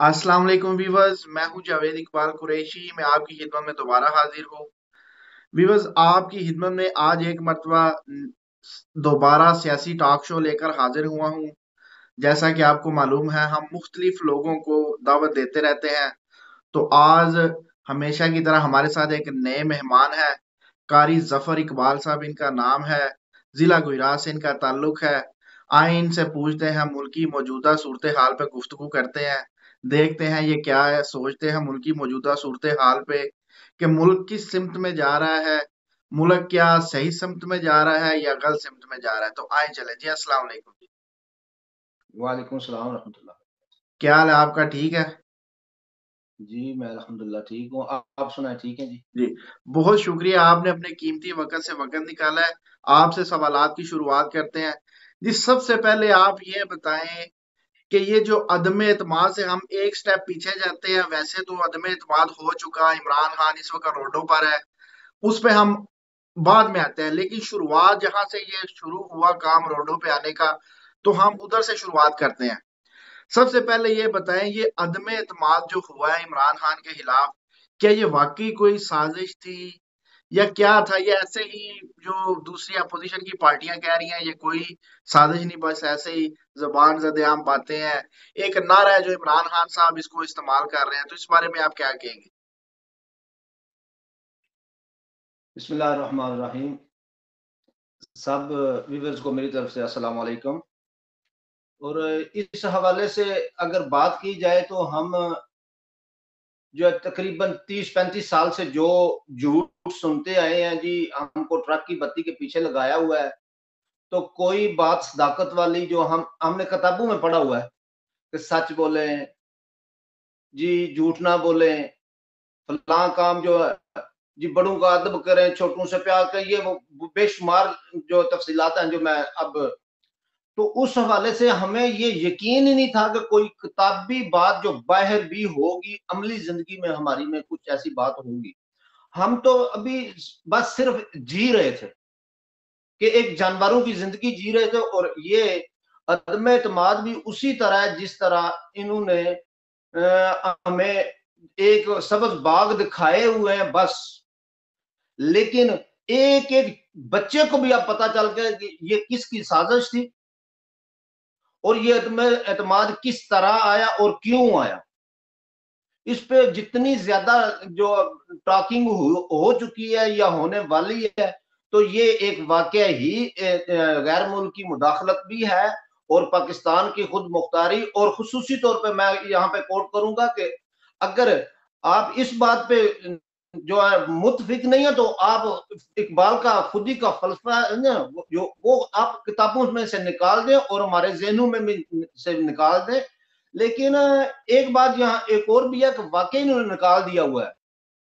अस्सलाम वालेकुम वीवर्स। मैं हूं जावेद इकबाल कुरैशी। मैं आपकी खिदमत में दोबारा हाजिर हूं। वीवर्स, आपकी खिदमत में आज एक मरतबा दोबारा सियासी टॉक शो लेकर हाजिर हुआ हूं। जैसा कि आपको मालूम है, हम मुख्तलिफ लोगों को दावत देते रहते हैं। तो आज हमेशा की तरह हमारे साथ एक नए मेहमान है। कारी जफर इकबाल साहब इनका नाम है। जिला गुजरात से इनका ताल्लुक है। आए इनसे पूछते हैं, मुल्क की मौजूदा सूरत हाल पे गुफ्तगू करते हैं। देखते हैं ये क्या है सोचते हैं मुल्क की मौजूदा सूरत हाल पे, कि मुल्क किस सिमत में जा रहा है। मुल्क क्या सही सिमत में जा रहा है या गलत सिमत में जा रहा है। तो आए चले जी। अस्सलाम वालेकुम जी। वालेकुम सलाम रहमतुल्लाह। क्या हाल है आपका? ठीक है जी मैं अल्हम्दुलिल्लाह ठीक हूँ। आप सुनाए ठीक हैं जी? जी। बहुत शुक्रिया, आपने अपने कीमती वक़्त से वक़्त निकाला है। आपसे सवालात की शुरुआत करते हैं। जी, सबसे पहले आप ये बताएँ कि ये जो अदम एतमाद से हम एक स्टेप पीछे जाते हैं, वैसे तो अदम एतमाद हो चुका, इमरान खान इस वक़्त रोडों पर है, उस पे हम बाद में आते हैं। लेकिन शुरुआत जहाँ से ये शुरू हुआ काम रोडों पे आने का, तो हम उधर से शुरुआत करते हैं। सबसे पहले ये बताएं, ये अदम एतमाद जो हुआ है इमरान खान के खिलाफ, क्या ये वाकई कोई साजिश थी या क्या था? ये ऐसे ही जो दूसरी अपोजिशन की पार्टियां कह रही हैं, ये कोई साजिश नहीं, बस ऐसे ही जबान ज़द-ए-आम बातें हैं। एक नारा है जो इमरान खान साहब इसको इस्तेमाल कर रहे हैं, तो इस बारे में आप क्या कहेंगे? बिस्मिल्लाहिर रहमानिर रहीम। सब व्यूअर्स को मेरी तरफ से अस्सलाम वालेकुम। और इस हवाले से अगर बात की जाए तो हम जो है तकरीबन 30-35 साल से जो झूठ सुनते आए हैं जी, हमको ट्रक की बत्ती के पीछे लगाया हुआ है। तो कोई बात सदाकत वाली जो हमने किताबों में पढ़ा हुआ है कि सच बोलें, जी झूठ ना बोलें, फलां काम जो है जी बड़ों का अदब करें, छोटों से प्यार करें, ये वो बेशुमार जो तफसीलात हैं जो मैं अब तो उस हवाले से हमें ये यकीन ही नहीं था कि कोई किताबी बात जो बाहर भी होगी, अमली ज़िंदगी में हमारी में कुछ ऐसी बात होगी। हम तो अभी बस सिर्फ जी रहे थे कि एक जानवरों की ज़िंदगी जी रहे थे और ये अदम एतमाद भी उसी तरह है जिस तरह इन्होंने हमें एक सब्ज़ बाग दिखाए हुए हैं बस। लेकिन एक-एक बच्चे को भी अब पता चल गया कि ये किसकी साज़िश थी और ये एतमाद किस तरह आया और क्यों आया। इस पे जितनी ज़्यादा जो टॉकिंग हो चुकी है या होने वाली है, तो ये एक वाक़या ही गैर मुल्की मुदाखलत भी है और पाकिस्तान की खुद मुख्तारी और ख़ुसूसी तौर पे मैं यहाँ पे कोट करूँगा कि अगर आप इस बात पे जो है मुत्तफ़िक नहीं है तो आप इकबाल का खुदी का फ़लसफ़ा है ना वो आप किताबों में से निकाल दें और हमारे ज़हनों में भी से निकाल दें। लेकिन एक बात यहाँ एक और भी है कि वाक़ई इन्होंने निकाल दिया हुआ है।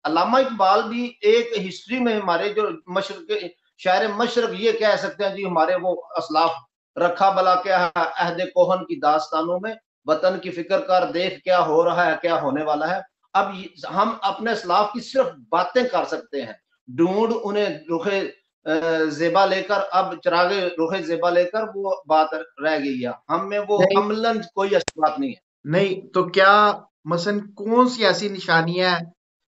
अल्लामा इकबाल भी एक हिस्ट्री में हमारे जो मशरिक़ शायर मशरक़ ये कह सकते हैं जी हमारे वो असलाफ़ रखा भला क्या है अहद कोहन की दास्तानों में, वतन की फ़िक्र कर देख क्या हो रहा है, क्या होने वाला है। अब हम अपने असलाफ़ की सिर्फ़ बातें कर सकते हैं। ढूँढ उन्हें रुखे ज़ेबा लेकर अब चिरागे रुखे ज़ेबा लेकर वो बात रह गई है। हम में वो नहीं अमलन कोई ऐसी बात नहीं है। नहीं, तो क्या मसलन कौन सी ऐसी निशानियां हैं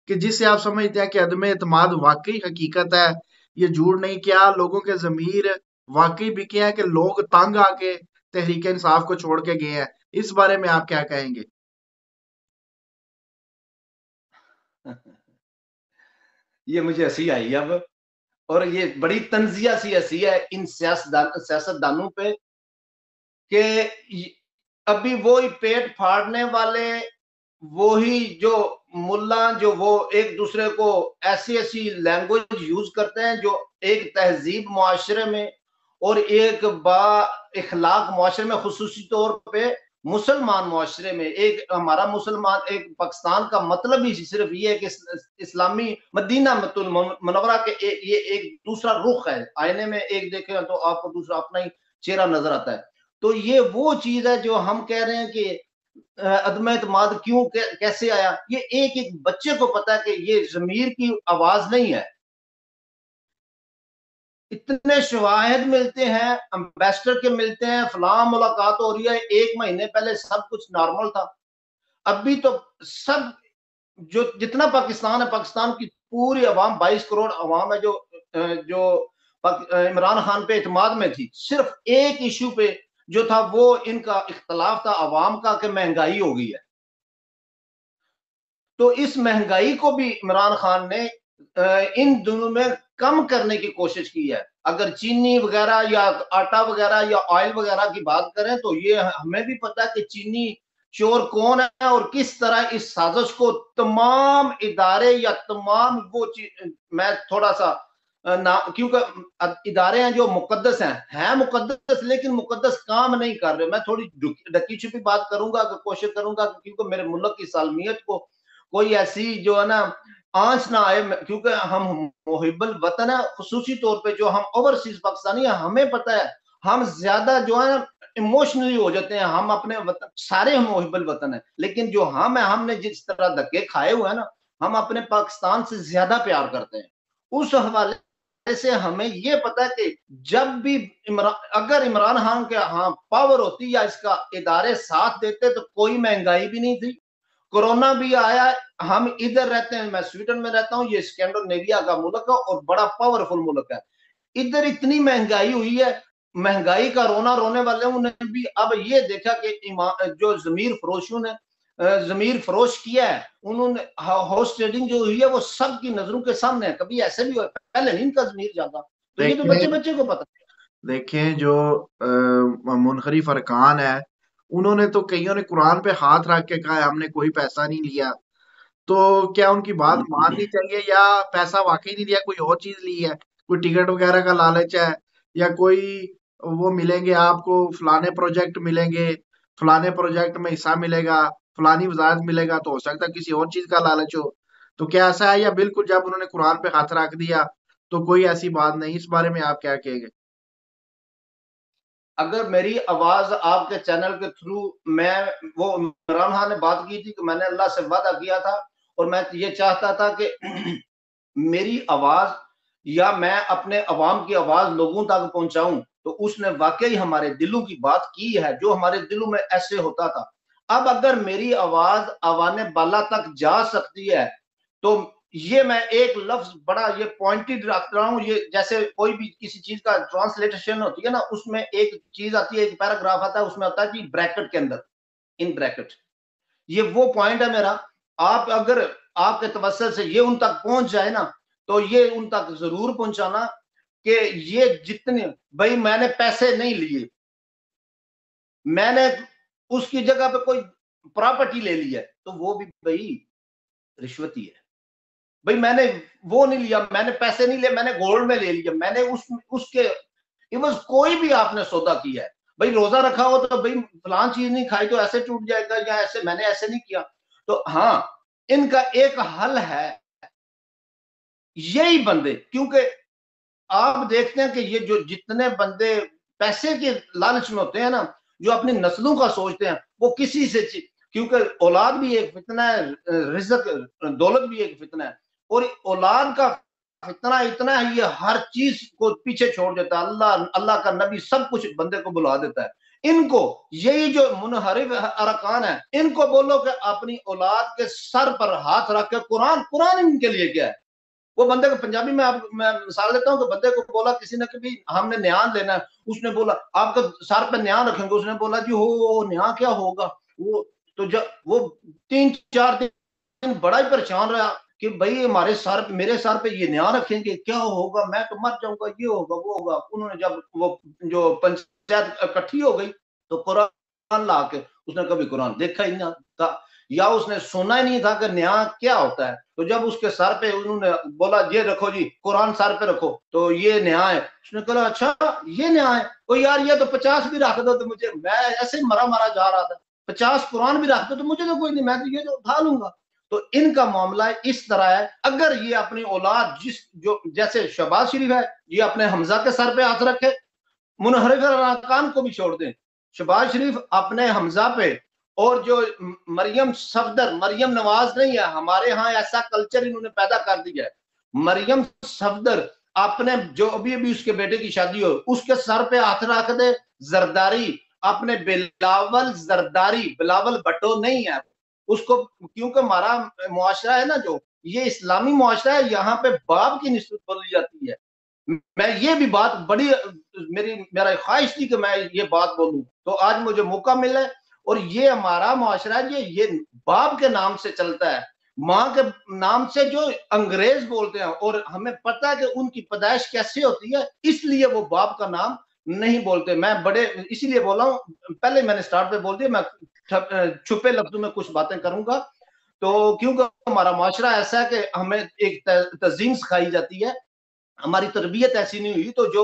कि जिससे आप समझते हैं कि अदम एतमाद वाकई हकीकत है, ये झूठ नहीं? क्या लोगों के ज़मीर वाकई बिके हैं कि लोग तंग आके तहरीक इंसाफ को छोड़ के गए हैं? इस बारे में आप क्या कहेंगे? ये मुझे हँसी आई अब और ये बड़ी तंज़िया सी हँसी है इन सियासतदानों पे कि अभी वो ही पेट फाड़ने वाले, वो ही जो मुल्ला जो वो एक दूसरे को ऐसी-ऐसी लैंग्वेज यूज़ करते हैं जो एक तहज़ीब मुआशरे में और एक बा-इख़लाक़ मुआशरे में ख़ुसूसी तौर पे मुसलमान मुआशरे में एक हमारा मुसलमान एक पाकिस्तान का मतलब ही सिर्फ़ ये है कि इस्लामी मदीना मतुल मुनव्वरा के ये एक दूसरा रुख़ है। आईने में एक देखें तो आपको दूसरा अपना ही चेहरा नज़र आता है। तो ये वो चीज़ है जो हम कह रहे हैं कि अदम एतमाद क्यों कैसे आया? ये एक-एक बच्चे को पता है कि ये ज़मीर की आवाज़ नहीं है। इतने शवाहिद मिलते हैं, एम्बेसडर के मिलते हैं, फलाँ मुलाकात हो रही है, 1 महीने पहले सब कुछ नॉर्मल था। अभी तो सब जो जितना पाकिस्तान है, पाकिस्तान की पूरी अवाम 22 करोड़ अवाम है जो इमरान खान पे इत्माद में थी। सिर्फ एक इशू पे जो था वो इनका इख्तलाफ था अवाम का कि महंगाई हो गई है। तो इस महंगाई को भी इमरान खान ने इन दिनों में कम करने की कोशिश की है। अगर चीनी वगैरह या आटा वगैरह या ऑयल वगैरह की बात करें तो ये हमें भी पता है कि चीनी चोर कौन है और किस तरह इस साजिश को तमाम इदारे या तमाम मैं थोड़ा सा ना, क्योंकि इदारे हैं जो मुकद्दस हैं मुकद्दस, लेकिन मुकद्दस काम नहीं कर रहे। मैं थोड़ी ढकी छुपी बात करूंगा, कोशिश करूंगा क्योंकि मेरे मुल्क की सालमियत को कोई ऐसी जो है ना आंच ना आए, क्योंकि हम मुहिब्बुल वतन है। खुसूसी तौर पे जो हम ओवरसीज पाकिस्तानी है, हमें पता है हम ज्यादा जो है इमोशनली हो जाते हैं। हम अपने वतन सारे हम मुहिब्बुल वतन है, लेकिन जो हम है, हमने जिस तरह धक्के खाए हुए हैं ना, हम अपने पाकिस्तान से ज्यादा प्यार करते हैं। उस हवाले से हमें ये पता है कि जब भी अगर इमरान खान के हाँ पावर होती या इसका इदारे साथ देते तो कोई महंगाई भी नहीं थी, कोरोना भी आया। हम इधर रहते हैं, मैं स्वीडन में रहता हूँ, ये स्कैंडिनेविया का मुल्क है और बड़ा पावरफुल मुल्क है। इधर इतनी महंगाई हुई है, महंगाई का रोना रोने वाले ने भी अब ये देखा कि जो जमीर फरोशों ने जमीर फरोश किया है, उन्होंने हाउस ट्रेडिंग जो हुई है वो सबकी नजरों के सामने है। कभी ऐसे भी हुआ पहले नहीं इनका जमीर जाता, तो ये तो बच्चे देखें बच्चे को पता। देखें जो मुनखरिफ अरकान है, उन्होंने तो कईयों ने कुरान पे हाथ रख के कहा है हमने कोई पैसा नहीं लिया। तो क्या उनकी बात माननी चाहिए, या पैसा वाकई नहीं लिया, कोई और चीज ली है, कोई टिकट वगैरह का लालच है, या कोई वो मिलेंगे आपको, फलाने प्रोजेक्ट मिलेंगे, फलाने प्रोजेक्ट में हिस्सा मिलेगा, फलानी वजारत मिलेगा, तो हो सकता है किसी और चीज का लालच हो। तो क्या ऐसा है, या बिल्कुल जब उन्होंने कुरान पे हाथ रख दिया तो कोई ऐसी बात नहीं? इस बारे में आप क्या कहेंगे? अगर मेरी आवाज आपके चैनल के थ्रू, मैं वो इमरान खान ने बात की थी कि मैंने अल्लाह से वादा किया था और मैं ये चाहता था कि मेरी आवाज या मैं अपने अवाम की आवाज लोगों तक पहुंचाऊं, तो उसने वाकई हमारे दिलों की बात की है, जो हमारे दिलों में ऐसे होता था। अब अगर मेरी आवाज आवाने बाला तक जा सकती है तो ये मैं एक लफ्ज बड़ा ये पॉइंटेड रख रहा हूँ। ये जैसे कोई भी किसी चीज का ट्रांसलेशन होती है ना, उसमें एक चीज आती है, एक पैराग्राफ आता है, उसमें आता है कि ब्रैकेट के अंदर, इन ब्रैकेट। ये वो पॉइंट है मेरा। आप अगर आपके तवज्जुह से ये उन तक पहुंच जाए ना, तो ये उन तक जरूर पहुंचाना कि ये जितने, भाई मैंने पैसे नहीं लिए, मैंने उसकी जगह पे कोई प्रॉपर्टी ले ली है, तो वो भी भाई रिश्वत ही है। भाई मैंने वो नहीं लिया, मैंने पैसे नहीं लिए, मैंने गोल्ड में ले लिया, मैंने उसके इवज कोई भी आपने सौदा किया है। भाई रोजा रखा हो तो भाई फलान चीज नहीं खाई तो ऐसे टूट जाएगा, या ऐसे मैंने ऐसे नहीं किया। तो हाँ, इनका एक हल है, यही बंदे, क्योंकि आप देखते हैं कि ये जो जितने बंदे पैसे के लालच में होते हैं ना, जो अपनी नस्लों का सोचते हैं, वो किसी से, क्योंकि औलाद भी एक फितना है, रिजक दौलत भी एक फितना है, और औलाद का फितना इतना है, ये हर चीज को पीछे छोड़ देता है। अल्लाह अल्लाह का नबी सब कुछ बंदे को बुला देता है। इनको यही जो मुनहरिफ अरकान है, इनको बोलो कि अपनी औलाद के सर पर हाथ रख के कुरान, कुरान इनके लिए क्या है? वो बंदे को पंजाबी में मैं मिसाल देता हूँ कि बंदे को बोला किसी ने कि भी हमने न्यान लेना है, उसने बोला आपका सर पे न्यान रखेंगे, उसने बोला जी हो न्यान क्या होगा वो। तो जब वो 3-4 दिन बड़ा ही परेशान रहा कि भाई हमारे सर, मेरे सर पे ये न्यान रखेंगे, क्या होगा, मैं तो मर जाऊंगा, ये होगा वो होगा। उन्होंने जब वो जो पंचायत इकट्ठी हो गई तो कुरान ला के, उसने कभी कुरान देखा ही नहीं था या उसने सुना ही नहीं था कि न्याय क्या होता है। तो जब उसके सर पे उन्होंने बोला ये रखो जी, कुरान सर पे रखो, तो ये न्याय है, उसने कहा अच्छा ये न्याय है, ओ यार ये तो 50 भी रख दो तो मुझे, मैं ऐसे मरा मरा जा रहा था, 50 कुरान भी रख दो तो मुझे तो कोई नहीं, मैं तो ये तो उठा लूंगा। तो इनका मामला इस तरह है। अगर ये अपनी औलाद जिस जो जैसे शहबाज शरीफ है, ये अपने हमजा के सर पे हाथ रखे, मुनहरिफ अरकान को भी छोड़ दें, शहबाज शरीफ अपने हमजा पे, और जो मरियम सफदर, मरियम नवाज नहीं है, हमारे यहाँ ऐसा कल्चर इन्होंने पैदा कर दिया है। मरियम सफदर अपने जो अभी अभी उसके बेटे की शादी हो, उसके सर पे हाथ रख दे। जरदारी अपने बिलावल जरदारी, बिलावल भट्टो नहीं है, उसको, क्योंकि हमारा मुआशरा है ना जो ये इस्लामी मुआशरा है, यहाँ पे बाप की निस्बत बोली जाती है। मैं ये भी बात बड़ी मेरा ख्वाहिश थी कि मैं ये बात बोलूं, तो आज मुझे मौका मिला है। और ये हमारा मुआशरा ये बाप के नाम से चलता है, माँ के नाम से जो अंग्रेज बोलते हैं, और हमें पता है कि उनकी पैदाइश कैसे होती है, इसलिए वो बाप का नाम नहीं बोलते। मैं बड़े इसीलिए बोला हूँ, पहले मैंने स्टार्ट पे बोल दिया, मैं छुपे लफ्जों में कुछ बातें करूंगा। तो क्योंकि हमारा माशरा ऐसा है कि हमें एक तजीम सिखाई जाती है, हमारी तरबियत ऐसी नहीं हुई। तो जो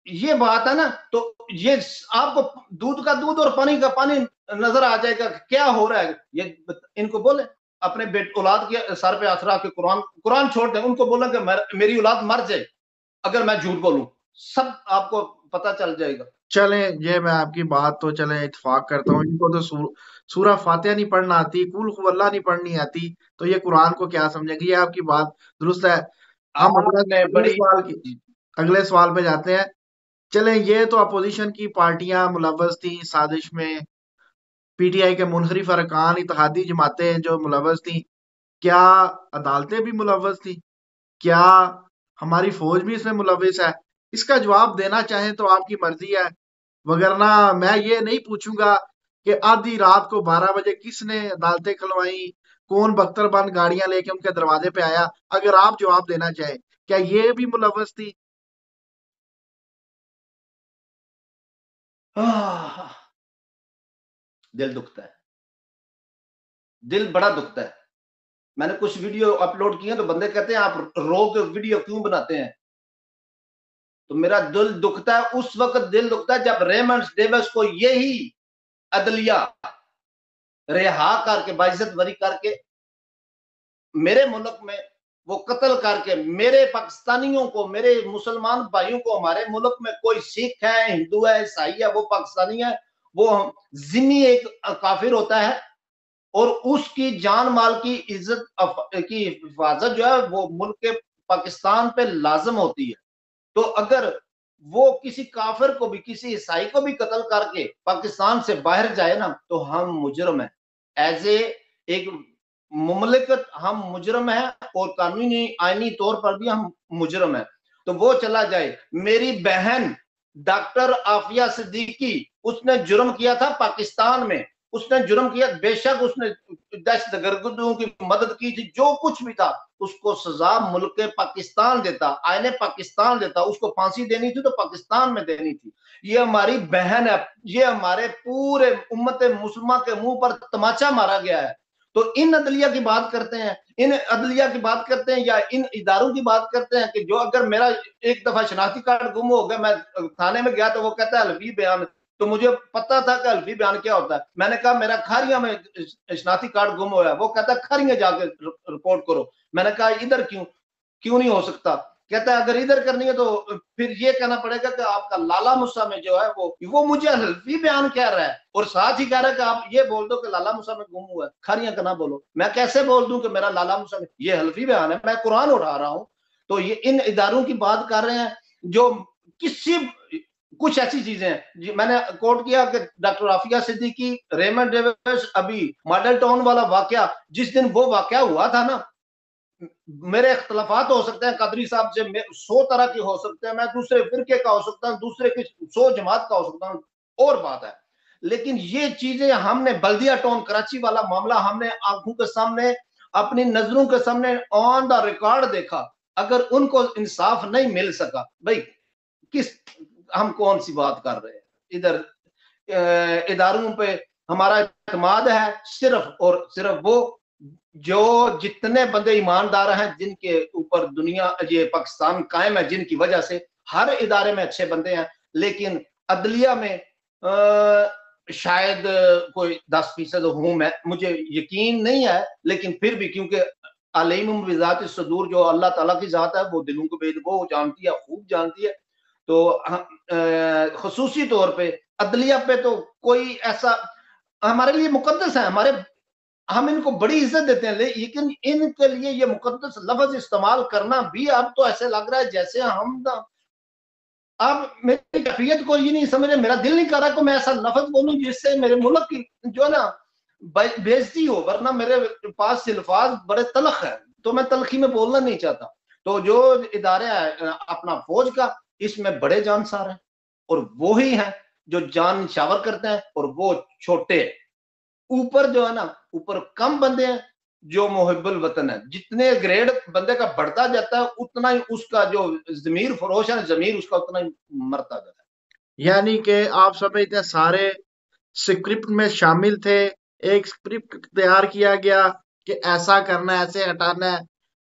ये बात है ना, तो ये आपको दूध का दूध और पानी का पानी नजर आ जाएगा क्या हो रहा है। ये इनको बोले अपने औलाद के सर पे आसरा के कुरान छोड़ दें, उनको बोला कि मेरी औलाद मर जाए अगर मैं झूठ बोलूं, सब आपको पता चल जाएगा। चले, ये मैं आपकी बात तो चले इत्फाक करता हूँ, इनको तो सूरा फातिहा नहीं पढ़ना आती, कुल हुवल्लाह नहीं पढ़नी आती, तो ये कुरान को क्या समझेंगे। ये आपकी बात दुरुस्त है। हम आपने बड़ी अगले सवाल पे जाते हैं। चले, ये तो अपोजिशन की पार्टियां मुलव्वस थी साजिश में, पीटीआई के मुनहरिफ अरकान, इत्तेहादी जमातें जो मुलव्वस थी, क्या अदालतें भी मुलव्वस थी? क्या हमारी फौज भी इसमें मुलव्वस है? इसका जवाब देना चाहें तो आपकी मर्जी है, वगरना मैं ये नहीं पूछूंगा कि आधी रात को 12 बजे किसने अदालतें खुलवाई, कौन बख्तरबंद गाड़ियां लेके उनके दरवाजे पे आया। अगर आप जवाब देना चाहें, क्या ये भी मुलव्वस थी? दिल दुखता है, दिल बड़ा दुखता है। मैंने कुछ वीडियो अपलोड किए तो बंदे कहते हैं आप रो के वीडियो क्यों बनाते हैं, तो मेरा दिल दुखता है। उस वक्त दिल दुखता है जब रेमंड डेविस को यही अदलिया रिहा करके, बाइज्जत बरी करके, मेरे मुल्क में वो कत्ल करके, मेरे पाकिस्तानियों को, मेरे मुसलमान भाइयों को, हमारे मुल्क में कोई सिख है, हिंदू है, ईसाई है, वो पाकिस्तानी है, वो जिम्मी एक काफिर होता है, और उसकी जान माल की इज्जत की हिफाजत जो है वो मुल्क के पाकिस्तान पे लाजम होती है। तो अगर वो किसी काफिर को भी, किसी ईसाई को भी कत्ल करके पाकिस्तान से बाहर जाए ना, तो हम मुजरम है, एज एक मुमलिकत हम मुजरम है, और कानूनी आईनी तौर पर भी हम मुजरम है। तो वो चला जाए, मेरी बहन डॉक्टर आफिया सिद्दीकी, उसने जुर्म किया था पाकिस्तान में, उसने जुर्म किया, बेशक उसने दहशतगर्दों की मदद की थी, जो कुछ भी था, उसको सजा मुल्क पाकिस्तान देता, आईने पाकिस्तान देता। उसको फांसी देनी थी तो पाकिस्तान में देनी थी। ये हमारी बहन है, ये हमारे पूरे उम्मत मुसलमान के मुंह पर तमाचा मारा गया है। तो इन अदलिया की बात करते हैं, इन अदलिया की बात करते हैं, या इन इदारों की बात करते हैं कि जो, अगर मेरा एक दफा शनाख्ती कार्ड गुम हो गया, मैं थाने में गया तो वो कहता है हल्फी बयान, तो मुझे पता था कि हल्फी बयान क्या होता है। मैंने कहा मेरा खारिया में शनाख्ती कार्ड गुम हुआ है, वो कहता है खारिया जाके रिपोर्ट करो। मैंने कहा इधर क्यों क्यों नहीं हो सकता? कहता है अगर इधर करनी है तो फिर ये कहना पड़ेगा कि आपका लाला मूसा में जो है वो मुझे हल्फी बयान कह रहा है, और साथ ही कह रहा है कि आप ये बोल दो कि लाला मूसा में गुम हुआ है, खारियां का ना बोलो। मैं कैसे बोल दूं कि मेरा लाला मूसा में, ये हल्फी बयान है, मैं कुरान उठा रहा हूं। तो ये इन इदारों की बात कर रहे हैं जो किसी, कुछ ऐसी चीजें हैं। मैंने कोट किया कि doctor Aafia Siddiqui, Raymond Davis, अभी मॉडल टाउन वाला वाकया, जिस दिन वो वाकया हुआ था ना, मेरे इख्तलाफात हो सकते हैं कदरी साहब से, 100 तरह के हो सकते हैं, मैं दूसरे फिरके का हो सकता हूँ, दूसरे की 100 जमात का हो सकता हूँ, और बात है। लेकिन ये चीजें हमने, बल्दिया टाउन कराची वाला मामला हमने आंखों के सामने, अपनी नजरों के सामने ऑन द रिकॉर्ड देखा। अगर उनको इंसाफ नहीं मिल सका, भाई किस, हम कौन सी बात कर रहे हैं? इधर इदारों पे हमारा इत्मीद है सिर्फ और सिर्फ वो जो जितने बंदे ईमानदार हैं, जिनके ऊपर दुनिया, ये पाकिस्तान कायम है, जिनकी वजह से हर इदारे में अच्छे बंदे हैं, लेकिन अदलिया में शायद कोई 10% हूं मैं, मुझे यकीन नहीं है, लेकिन फिर भी क्योंकि अलीम बिज़ात सदूर, जो अल्लाह ताला की जात है, वो दिलों को भेद वो जानती है, खूब जानती है। तो खसूसी तौर पे अदलिया पे तो कोई ऐसा, हमारे लिए मुकद्दस है, हमारे, हम इनको बड़ी इज्जत देते हैं, लेकिन इनके लिए ये मुकद्दस लफ्ज इस्तेमाल करना भी अब तो ऐसे लग रहा है जैसे हम ना, अब मेरी कैफियत को ये नहीं समझ रहे, मेरा दिल नहीं कर रहा कि मैं ऐसा लफ्ज बोलूं जिससे मेरे मुल्क की जो है ना बेइज्जती हो, वरना मेरे पास सिल्फाज बड़े तलख है, तो मैं तलखी में बोलना नहीं चाहता। तो जो इदारे है अपना फौज का, इसमें बड़े जानसार हैं, और वो ही हैं जो जान निछावर करते हैं, और वो छोटे ऊपर जो है ना, ऊपर कम बंदे हैं जो मुहिब्बुल वतन है। जितने ग्रेड बंदे का बढ़ता जाता है, उतना ही उसका जो जमीर फरोश है, जमीर उसका उतना ही मरता जाता है। यानी कि आप सब इतने सारे स्क्रिप्ट में शामिल थे, एक स्क्रिप्ट तैयार किया गया कि ऐसा करना है, ऐसे हटाना है,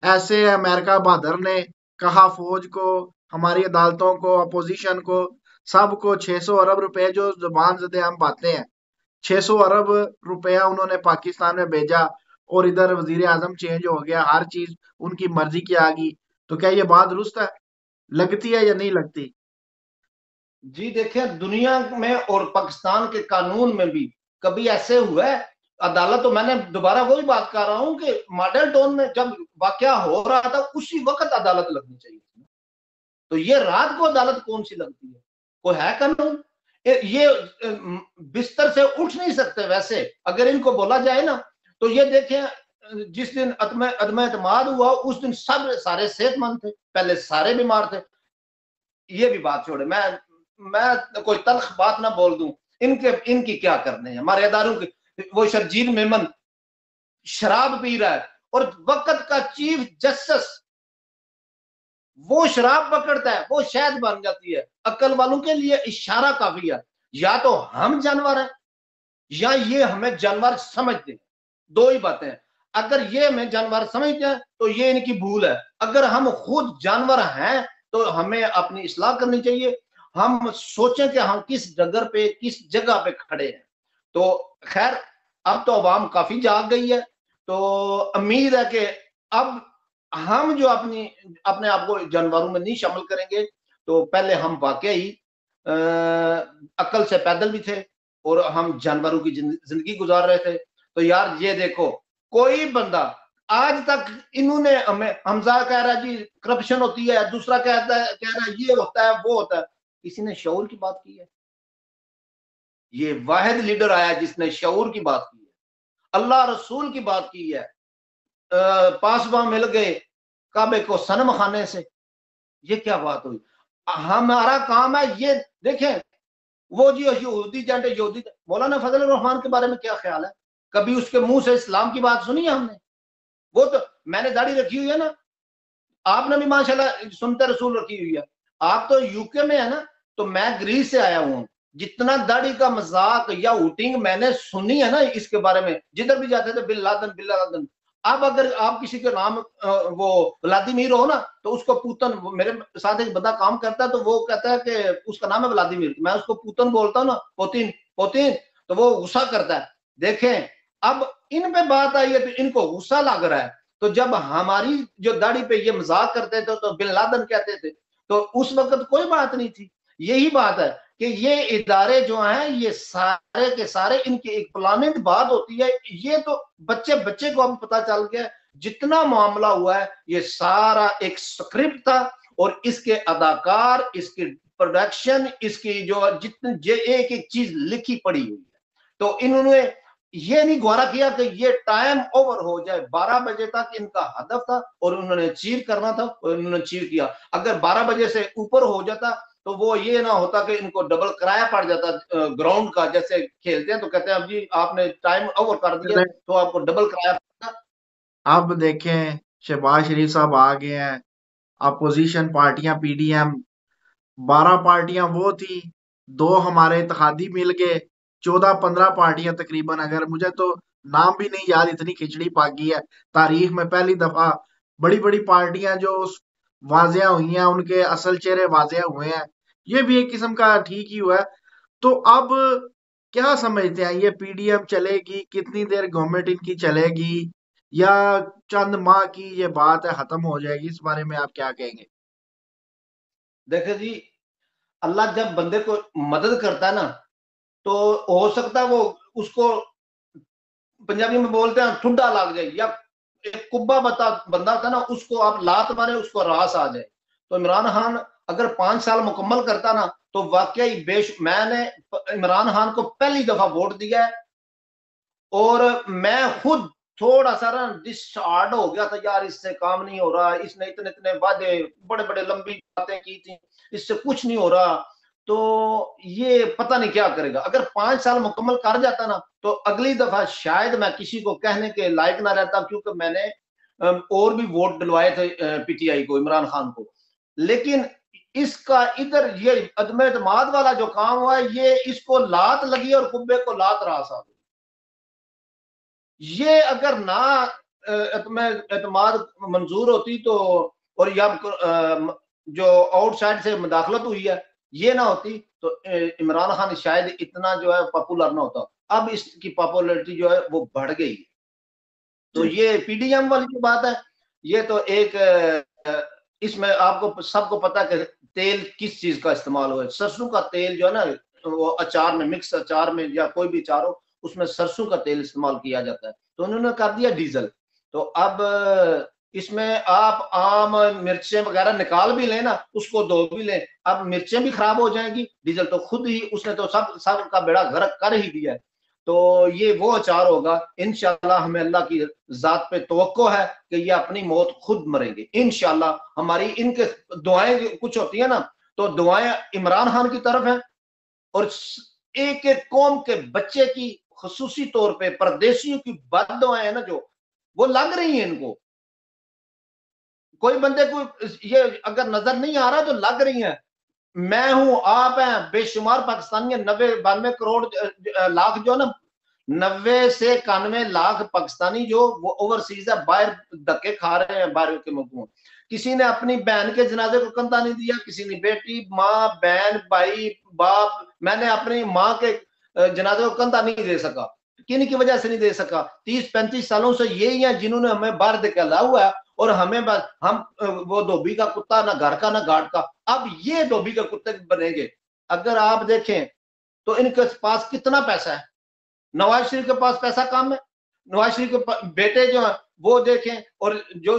ऐसे अमेरिका बहादुर ने कहा फौज को, हमारी अदालतों को, अपोजिशन को, सबको 600 अरब रुपए जो जुबान ज़दे हम पाते हैं, 600 अरब रुपया उन्होंने पाकिस्तान में भेजा और इधर वजीर आजम चेंज हो गया, हर चीज उनकी मर्जी की आ गई। तो क्या ये बात दुरुस्त है, लगती है या नहीं लगती? जी देखें, दुनिया में और पाकिस्तान के कानून में भी कभी ऐसे हुआ है? अदालत, तो मैंने दोबारा वही बात कर रहा हूं कि मॉडल टाउन में जब वाकया हो रहा था, उसी वक्त अदालत लगनी चाहिए थी। तो ये रात को अदालत कौन सी लगती है? कोई है कानून? ये बिस्तर से उठ नहीं सकते। वैसे अगर इनको बोला जाए ना, तो ये देखें, जिस दिन अदम एतमाद हुआ, उस दिन सब सारे सेहतमंद थे, पहले सारे बीमार थे। ये भी बात छोड़े, मैं कोई तल्ख बात ना बोल दूं, इनकी क्या करने हैं हमारे इदारों की। वो शर्जील मेमन शराब पी रहा है, और वक्त का चीफ जस्टिस वो शराब पकड़ता है, वो शहद बन जाती है। अक्ल वालों के लिए इशारा काफी है। या तो हम जानवर हैं, या ये हमें जानवर समझते हैं। दो ही बातें हैं। अगर ये हमें जानवर समझते हैं तो ये इनकी भूल है। अगर हम खुद जानवर हैं तो हमें अपनी इस्लाह करनी चाहिए। हम सोचें कि हम किस डगर पे, किस जगह पे खड़े हैं। तो खैर, अब तो अवाम काफी जाग गई है। तो उम्मीद है कि अब हम जो अपने आप को जानवरों में नहीं शामिल करेंगे। तो पहले हम वाकई अकल से पैदल भी थे, और हम जानवरों की जिंदगी गुजार रहे थे। तो यार ये देखो, कोई बंदा आज तक, इन्होंने हमें, हमजा कह रहा है जी करप्शन होती है, दूसरा कह रहा है ये होता है वो होता है। किसी ने शऊर की बात की है? ये वाहिद लीडर आया जिसने शऊर की बात की है, अल्लाह रसूल की बात की है। पासवा मिल गए काबे को सनम खाने से। ये क्या बात हुई? हमारा काम है ये देखें। वो जी यहूदी जेंट, यहूदी मौलाना फजल रहमान के बारे में क्या ख्याल है? कभी उसके मुंह से इस्लाम की बात सुनी है हमने? वो तो, मैंने दाढ़ी रखी हुई है ना, आपने भी माशाल्लाह सुनते रसूल रखी हुई है। आप तो यूके में है ना, तो मैं ग्रीस से आया हूं। जितना दाढ़ी का मजाक या हुटिंग मैंने सुनी है ना इसके बारे में, जिधर भी जाते थे बिन लादन बिन लादन। अब अगर आप किसी के नाम वो व्लादिमीर हो ना, तो उसको पूतन, मेरे साथ एक बंदा काम करता है, तो वो कहता है कि उसका नाम है व्लादिमीर, मैं उसको पूतन बोलता हूँ ना, पोतीन पोतीन, तो वो गुस्सा करता है। देखें, अब इन पे बात आई है तो इनको गुस्सा लग रहा है। तो जब हमारी जो दाढ़ी पे ये मजाक करते थे तो बिन लादन कहते थे, तो उस वक्त कोई बात नहीं थी। यही बात है कि ये इदारे जो हैं, ये सारे के सारे, इनकी एक प्लानिंग बात होती है। ये तो बच्चे बच्चे को अब पता चल गया, जितना मामला हुआ है ये सारा एक स्क्रिप्ट था, और इसके अदाकार, इसकी प्रोडक्शन, इसकी जो जितनी एक एक चीज लिखी पड़ी हुई है। तो इन्होंने ये नहीं गौरा किया कि ये टाइम ओवर हो जाए। 12 बजे तक इनका हदफ था, और उन्होंने अचीव करना था, और उन्होंने अचीव किया। अगर 12 बजे से ऊपर हो जाता तो वो ये ना होता कि इनको डबल किराया पड़ जाता ग्राउंड का। जैसे खेलते हैं तो कहते हैं अब जी आपने टाइम ओवर कर दिया, तो आपको डबल किराया पड़ता। अब देखें, शहबाज शरीफ साहब आ गए हैं, अपोजिशन पार्टियां पीडीएम, 12 पार्टियां वो थी, 2 हमारे इत्तेहादी मिल गए, 14-15 पार्टियां तकरीबन, अगर मुझे तो नाम भी नहीं याद, इतनी खिचड़ी पक गई है। तारीख में पहली दफा बड़ी बड़ी पार्टियां जो वाजिया हुई हैं, उनके असल चेहरे वाजिया हुए हैं। ये भी एक किस्म का ठीक ही हुआ है। तो अब क्या समझते हैं, ये पीडीएम चलेगी कितनी देर, गवर्नमेंट इनकी चलेगी, या चंद माह की ये बात है खत्म हो जाएगी? इस बारे में आप क्या कहेंगे? देखे जी, अल्लाह जब बंदे को मदद करता है ना, तो हो सकता है वो उसको, पंजाबी में बोलते हैं ठुड्डा लग जाए, या एक कुब्बा बंदा था ना, उसको आप लात मारे उसको रास आ जाए। तो इमरान खान अगर 5 साल मुकम्मल करता ना, तो वाकई मैंने इमरान खान को पहली दफा वोट दिया है, और मैं खुद थोड़ा सा ना डिसहार्ड हो गया था यार, इससे काम नहीं हो रहा, इसने इतने इतने वादे बड़े बड़े लंबी बातें की थी, इससे कुछ नहीं हो रहा, तो ये पता नहीं क्या करेगा। अगर 5 साल मुकम्मल कर जाता ना तो अगली दफा शायद मैं किसी को कहने के लायक ना रहता, क्योंकि मैंने और भी वोट दिलवाए थे पीटीआई को, इमरान खान को। लेकिन इसका इधर ये अदम एतमाद वाला जो काम हुआ है, ये इसको लात लगी और कुब्बे को लात रास आ गई। ये अगर ना एतमाद मंजूर होती तो, और या जो आउटसाइड से मुदाखलत हुई है ये ना होती, तो इमरान खान शायद इतना जो है पॉपुलर ना होता। अब इसकी पॉपुलैरिटी जो है वो बढ़ गई। तो ये पीडीएम वाली जो बात है, ये तो एक इसमें आपको सबको पता है कि तेल किस चीज का इस्तेमाल हुआ है। सरसों का तेल जो है ना, वो अचार में, मिक्स अचार में या कोई भी अचार हो, उसमें सरसों का तेल इस्तेमाल किया जाता है, तो उन्होंने कर दिया डीजल। तो अब इसमें आप आम मिर्चें वगैरह निकाल भी लें ना, उसको धो भी लें, अब मिर्चें भी खराब हो जाएंगी, डीजल तो खुद ही उसने तो सब का बेड़ा गर्क कर ही दिया है। तो ये वो अचार होगा इंशाल्लाह। हमें अल्लाह की जात पे तवक्को है कि ये अपनी मौत खुद मरेंगे इंशाल्लाह। हमारी इनके दुआएं कुछ होती है ना, तो दुआएं इमरान खान की तरफ है, और एक एक कौम के बच्चे की खसूसी तौर पे परदेशियों की बद दुआएं है ना, जो वो लग रही है इनको। कोई बंदे को ये अगर नजर नहीं आ रहा तो लग रही है। मैं हूं, आप हैं, बेशुमार पाकिस्तानी, 90-92 करोड़ लाख जो ना, 90 से 91 लाख पाकिस्तानी जो वो ओवरसीज है, बाहर धक्के खा रहे हैं बाहर के मुल्कों में। किसी ने अपनी बहन के जनाजे को कंधा नहीं दिया, किसी ने बेटी, माँ, बहन, भाई, बाप। मैंने अपनी माँ के जनाजे को कंधा नहीं दे सका। किन की वजह से नहीं दे सका? 30-35 सालों से यही है जिन्होंने हमें बाहर धकेला हुआ है, और हमें बस हम वो धोबी का कुत्ता, ना घर का ना घाट का। अब ये धोबी के कुत्ते बनेंगे। अगर आप देखें तो इनके पास कितना पैसा है। नवाज शरीफ के पास पैसा कम है, नवाज शरीफ के बेटे जो है वो देखें, और जो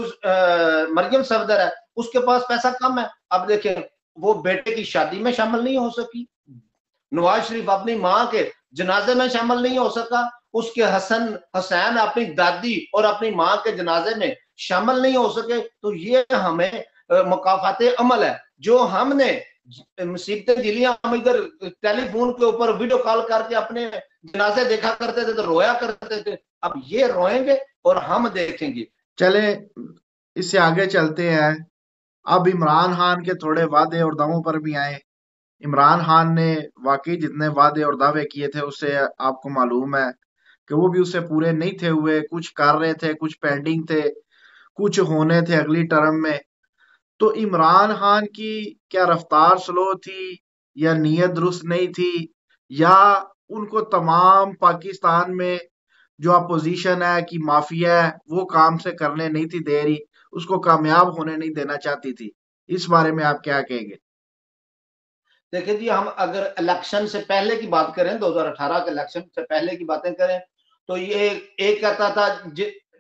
मरियम सफदर है उसके पास पैसा कम है। अब देखें, वो बेटे की शादी में शामिल नहीं हो सकी, नवाज शरीफ अपनी माँ के जनाजे में शामिल नहीं हो सका, उसके हसन हुसैन अपनी दादी और अपनी माँ के जनाजे में शामिल नहीं हो सके। तो ये हमें मुकाफाते अमल है जो हमने मुसीबतें झेली। हम इधर टेलीफोन के ऊपर वीडियो कॉल करके अपने जनाजे देखा करते थे तो रोया करते थे, अब ये रोएंगे और हम देखेंगे। चले इससे आगे चलते हैं। अब इमरान खान के थोड़े वादे और दावों पर भी आए। इमरान खान ने वाकई जितने वादे और दावे किए थे उससे आपको मालूम है कि वो भी उससे पूरे नहीं थे हुए। कुछ कर रहे थे, कुछ पेंडिंग थे, कुछ होने थे अगली टर्म में। तो इमरान खान की क्या रफ्तार स्लो थी, या नीयत दुरुस्त नहीं थी, या उनको तमाम पाकिस्तान में जो अपोजिशन है कि माफिया है वो काम से करने नहीं थी दे रही, उसको कामयाब होने नहीं देना चाहती थी? इस बारे में आप क्या कहेंगे? देखिए जी, हम अगर इलेक्शन से पहले की बात करें, 2018 के इलेक्शन से पहले की बातें करें, तो ये एक कहता था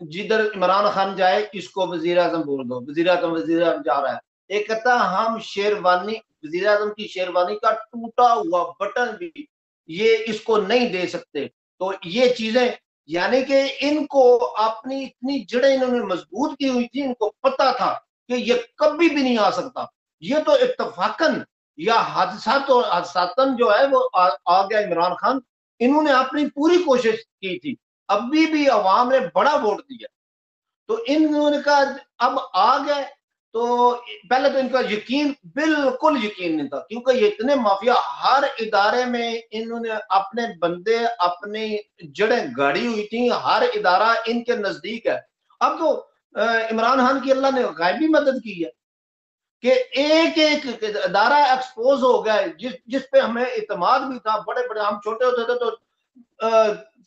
जिधर इमरान खान जाए इसको वजीर आजम बोल दो, वजीर आजम जा रहा है। एक कहता हम शेरवानी, वजीर आजम की शेरवानी का टूटा हुआ बटन भी ये इसको नहीं दे सकते। तो ये चीजें, यानी कि इनको अपनी इतनी जड़ें इन्होंने मजबूत की हुई थी, इनको पता था कि ये कभी भी नहीं आ सकता। ये तो इत्तफाकन या हादसातन जो है वो आ गया इमरान खान। इन्होंने अपनी पूरी कोशिश की थी, अभी भी अवाम ने बड़ा वोट दिया, तो इन्होंने कहा अब आ गए। तो पहले तो इनका यकीन, बिल्कुल यकीन नहीं था, क्योंकि ये इतने माफिया, हर इदारे में इन्होंने अपने बंदे, अपनी जड़ें गाड़ी हुई थी, हर इदारा इनके नजदीक है। अब तो इमरान खान की अल्लाह ने गायबी मदद की है कि एक एक इदारा एक्सपोज हो गया है, जिस पे हमें इतमाद भी था। बड़े बड़े हम छोटे होते थे तो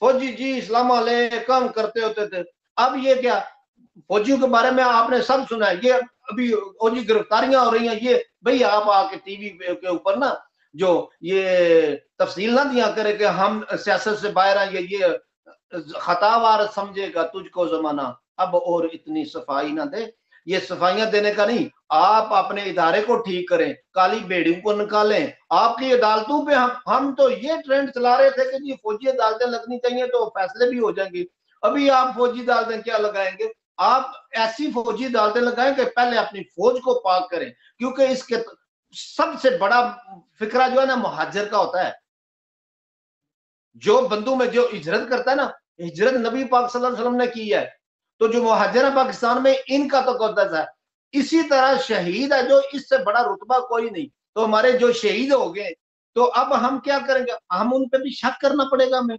फौजी जी इस्लाम अलैकुम करते होते थे। अब ये क्या, फौजियों के बारे में आपने सब सुना है, ये अभी फौजी गिरफ्तारियां हो रही हैं। ये भाई आप आके टीवी के ऊपर ना जो ये तफसील ना दिया करे कि हम सियासत से बाहर हैं, ये खतावार समझेगा तुझको जमाना, अब और इतनी सफाई ना दे। ये सफाइयां देने का नहीं। आप अपने इदारे को ठीक करें, काली बेड़ियों को निकालें। आपकी अदालतों पे हम तो ये ट्रेंड चला रहे थे कि जी फौजी अदालतें लगनी चाहिए तो फैसले भी हो जाएंगे। अभी आप फौजी अदालतें क्या लगाएंगे? आप ऐसी फौजी अदालतें लगाएं कि पहले अपनी फौज को पाक करें, क्योंकि इसके सबसे बड़ा फिक्रा जो है ना मुहाजिर का होता है। जो बंदू में जो हिजरत करता है ना, हिजरत नबी पाक सल्लल्लाहु अलैहि वसल्लम ने की है, तो जो मुहाजिर है पाकिस्तान में, इनका तो मुकद्दस है। इसी तरह शहीद है जो, इससे बड़ा रुतबा कोई नहीं। तो हमारे जो शहीद हो गए, तो अब हम क्या करेंगे? हम उन पे भी शक करना पड़ेगा हमें।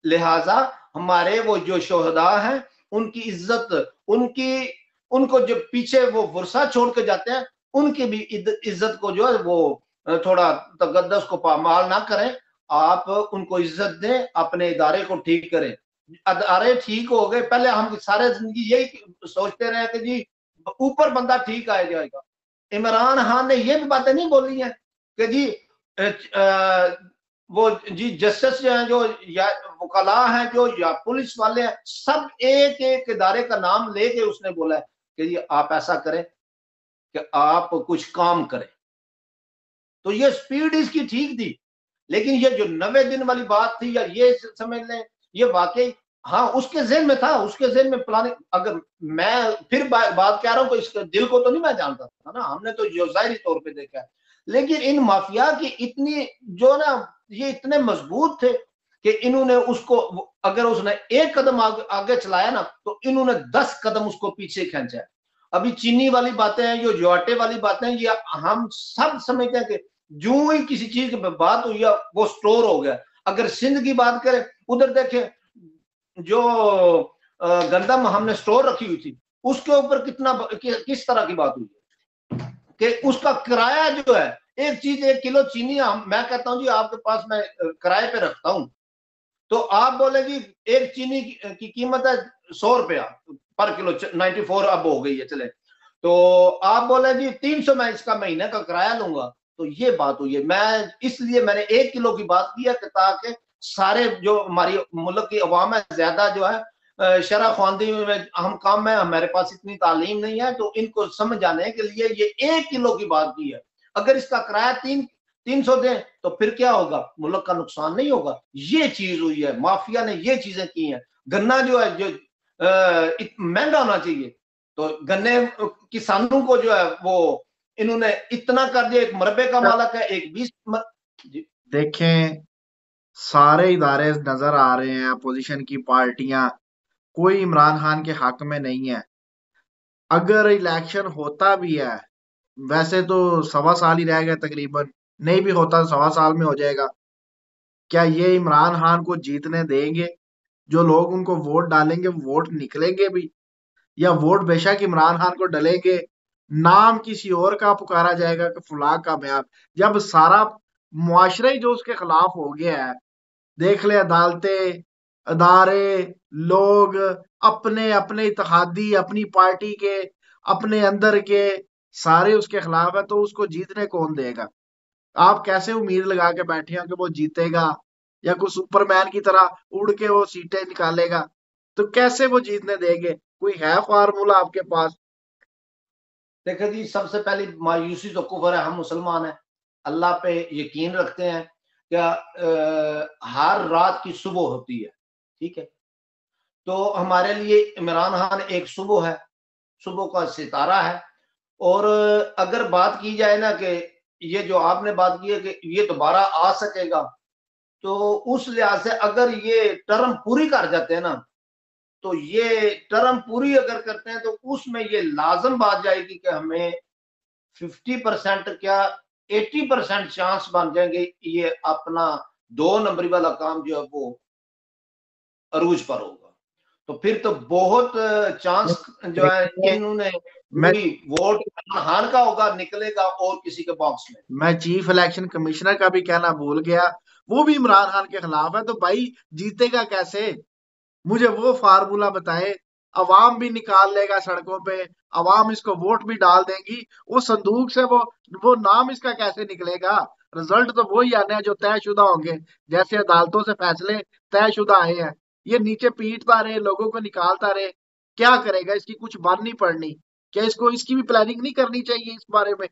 लिहाजा हमारे वो जो शोहदा हैं, उनकी इज्जत, उनकी, उनको जो पीछे वो वर्षा छोड़ के जाते हैं, उनकी भी इज्जत को जो है वो थोड़ा तकद्दस को पामाल ना करें। आप उनको इज्जत दें, अपने इदारे को ठीक करें। अदारे ठीक हो गए, पहले हम सारे जिंदगी यही सोचते रहे कि जी ऊपर बंदा ठीक आ जाएगा। इमरान खान ने ये भी बातें नहीं बोली हैं कि जी वो जी जस्टिस जो है, जो या वकला हैं, जो या पुलिस वाले हैं, सब एक एक इदारे का नाम लेके उसने बोला है कि जी आप ऐसा करें कि आप कुछ काम करें। तो ये स्पीड इसकी ठीक थी। लेकिन ये जो 90 दिन वाली बात थी, या ये समझ लें, ये वाकई हाँ उसके ज़हन में था, उसके ज़हन में प्लानिंग। अगर मैं फिर बात कह रहा हूँ, इसके दिल को तो नहीं मैं जानता था ना, हमने तो जो ज़ाहिरी तौर पे देखा है। लेकिन इन माफिया की इतनी जो ना, ये इतने मजबूत थे कि इन्होंने उसको, अगर उसने एक कदम आगे चलाया ना, तो इन्होंने 10 कदम उसको पीछे खींचा है। अभी चीनी वाली बातें हैं, जो ज्वाटे वाली बातें हैं, ये हम सब समझते हैं कि जो ही किसी चीज की बात हुई है वो स्टोर हो गया। अगर सिंध की बात करें, उधर देखें जो गंदम हमने स्टोर रखी हुई थी, उसके ऊपर कितना किस तरह की बात हुई कि उसका किराया जो है, एक चीज 1 किलो चीनी मैं कहता हूं जी आपके पास मैं किराए पे रखता हूं, तो आप बोले जी एक चीनी की कीमत है 100 रुपया पर किलो, 94 अब हो गई है चले, तो आप बोले जी 300 मैं इसका महीने का किराया लूंगा। तो ये बात हुई है। मैं इसलिए मैंने 1 किलो की बात की है कि ताकि सारे जो हमारी मुल्क की अवाम है, ज्यादा जो है शरा ख्वानदी में हम काम है, हमारे पास इतनी तालीम नहीं है, तो इनको समझ आने के लिए ये 1 किलो की बात की है। अगर इसका किराया 300 दें तो फिर क्या होगा? मुल्क का नुकसान नहीं होगा। ये चीज हुई है, माफिया ने ये चीजें की हैं। गन्ना जो है जो महंगा होना चाहिए, तो गन्ने किसानों को जो है वो इन्होंने इतना कर दिया। एक मरबे का मालक है, एक 20 देखें, सारे इदारे नजर आ रहे हैं, अपोजिशन की पार्टियां, कोई इमरान खान के हक में नहीं है। अगर इलेक्शन होता भी है, वैसे तो 1.25 साल ही रह गए तकरीबन, नहीं भी होता तो 1.25 साल में हो जाएगा। क्या ये इमरान खान को जीतने देंगे? जो लोग उनको वोट डालेंगे, वोट निकलेंगे भी, या वोट बेशक इमरान खान को डलेंगे, नाम किसी और का पुकारा जाएगा कि फुला कामयाब, जब सारा मुआशरा ही जो उसके खिलाफ हो गया है। देख ले, अदालतें, अदारे, लोग, अपने अपने इत्तेहादी, अपनी पार्टी के, अपने अंदर के, सारे उसके खिलाफ है, तो उसको जीतने कौन देगा? आप कैसे उम्मीद लगा के बैठे हैं कि वो जीतेगा, या कोई सुपरमैन की तरह उड़ के वो सीटें निकालेगा? तो कैसे वो जीतने देंगे? कोई है फार्मूला आपके पास? देखिए जी, सबसे पहली मायूसी तो कुफर है। हम मुसलमान हैं, अल्लाह पे यकीन रखते हैं। क्या हर रात की सुबह होती है, ठीक है? तो हमारे लिए इमरान खान एक सुबह है, सुबह का सितारा है। और अगर बात की जाए ना कि ये जो आपने बात की है कि ये दोबारा आ सकेगा, तो उस लिहाज से अगर ये टर्म पूरी कर जाते हैं ना, तो ये टर्म पूरी अगर करते हैं, तो उसमें ये लाजम बात जाएगी कि हमें 50% क्या 80% चांस बन जाएंगे, ये अपना 2 नंबरी वाला काम जो है वो अरूज पर होगा। तो फिर तो बहुत चांस जो है इन्होंने मैं पूरी वोट खान का होगा, निकलेगा और किसी के बॉक्स में। मैं चीफ इलेक्शन कमिश्नर का भी कहना भूल गया, वो भी इमरान खान के खिलाफ है। तो भाई जीतेगा कैसे? मुझे वो फार्मूला बताए। अवाम भी निकाल लेगा सड़कों पे, अवाम इसको वोट भी डाल देगी, वो संदूक से वो नाम इसका कैसे निकलेगा? रिजल्ट तो वही आने हैं जो तयशुदा होंगे, जैसे अदालतों से फैसले तयशुदा आए हैं। ये नीचे पीटता रहे, लोगों को निकालता रहे, क्या करेगा? इसकी कुछ बन नहीं पड़नी। क्या इसको इसकी भी प्लानिंग नहीं करनी चाहिए इस बारे में?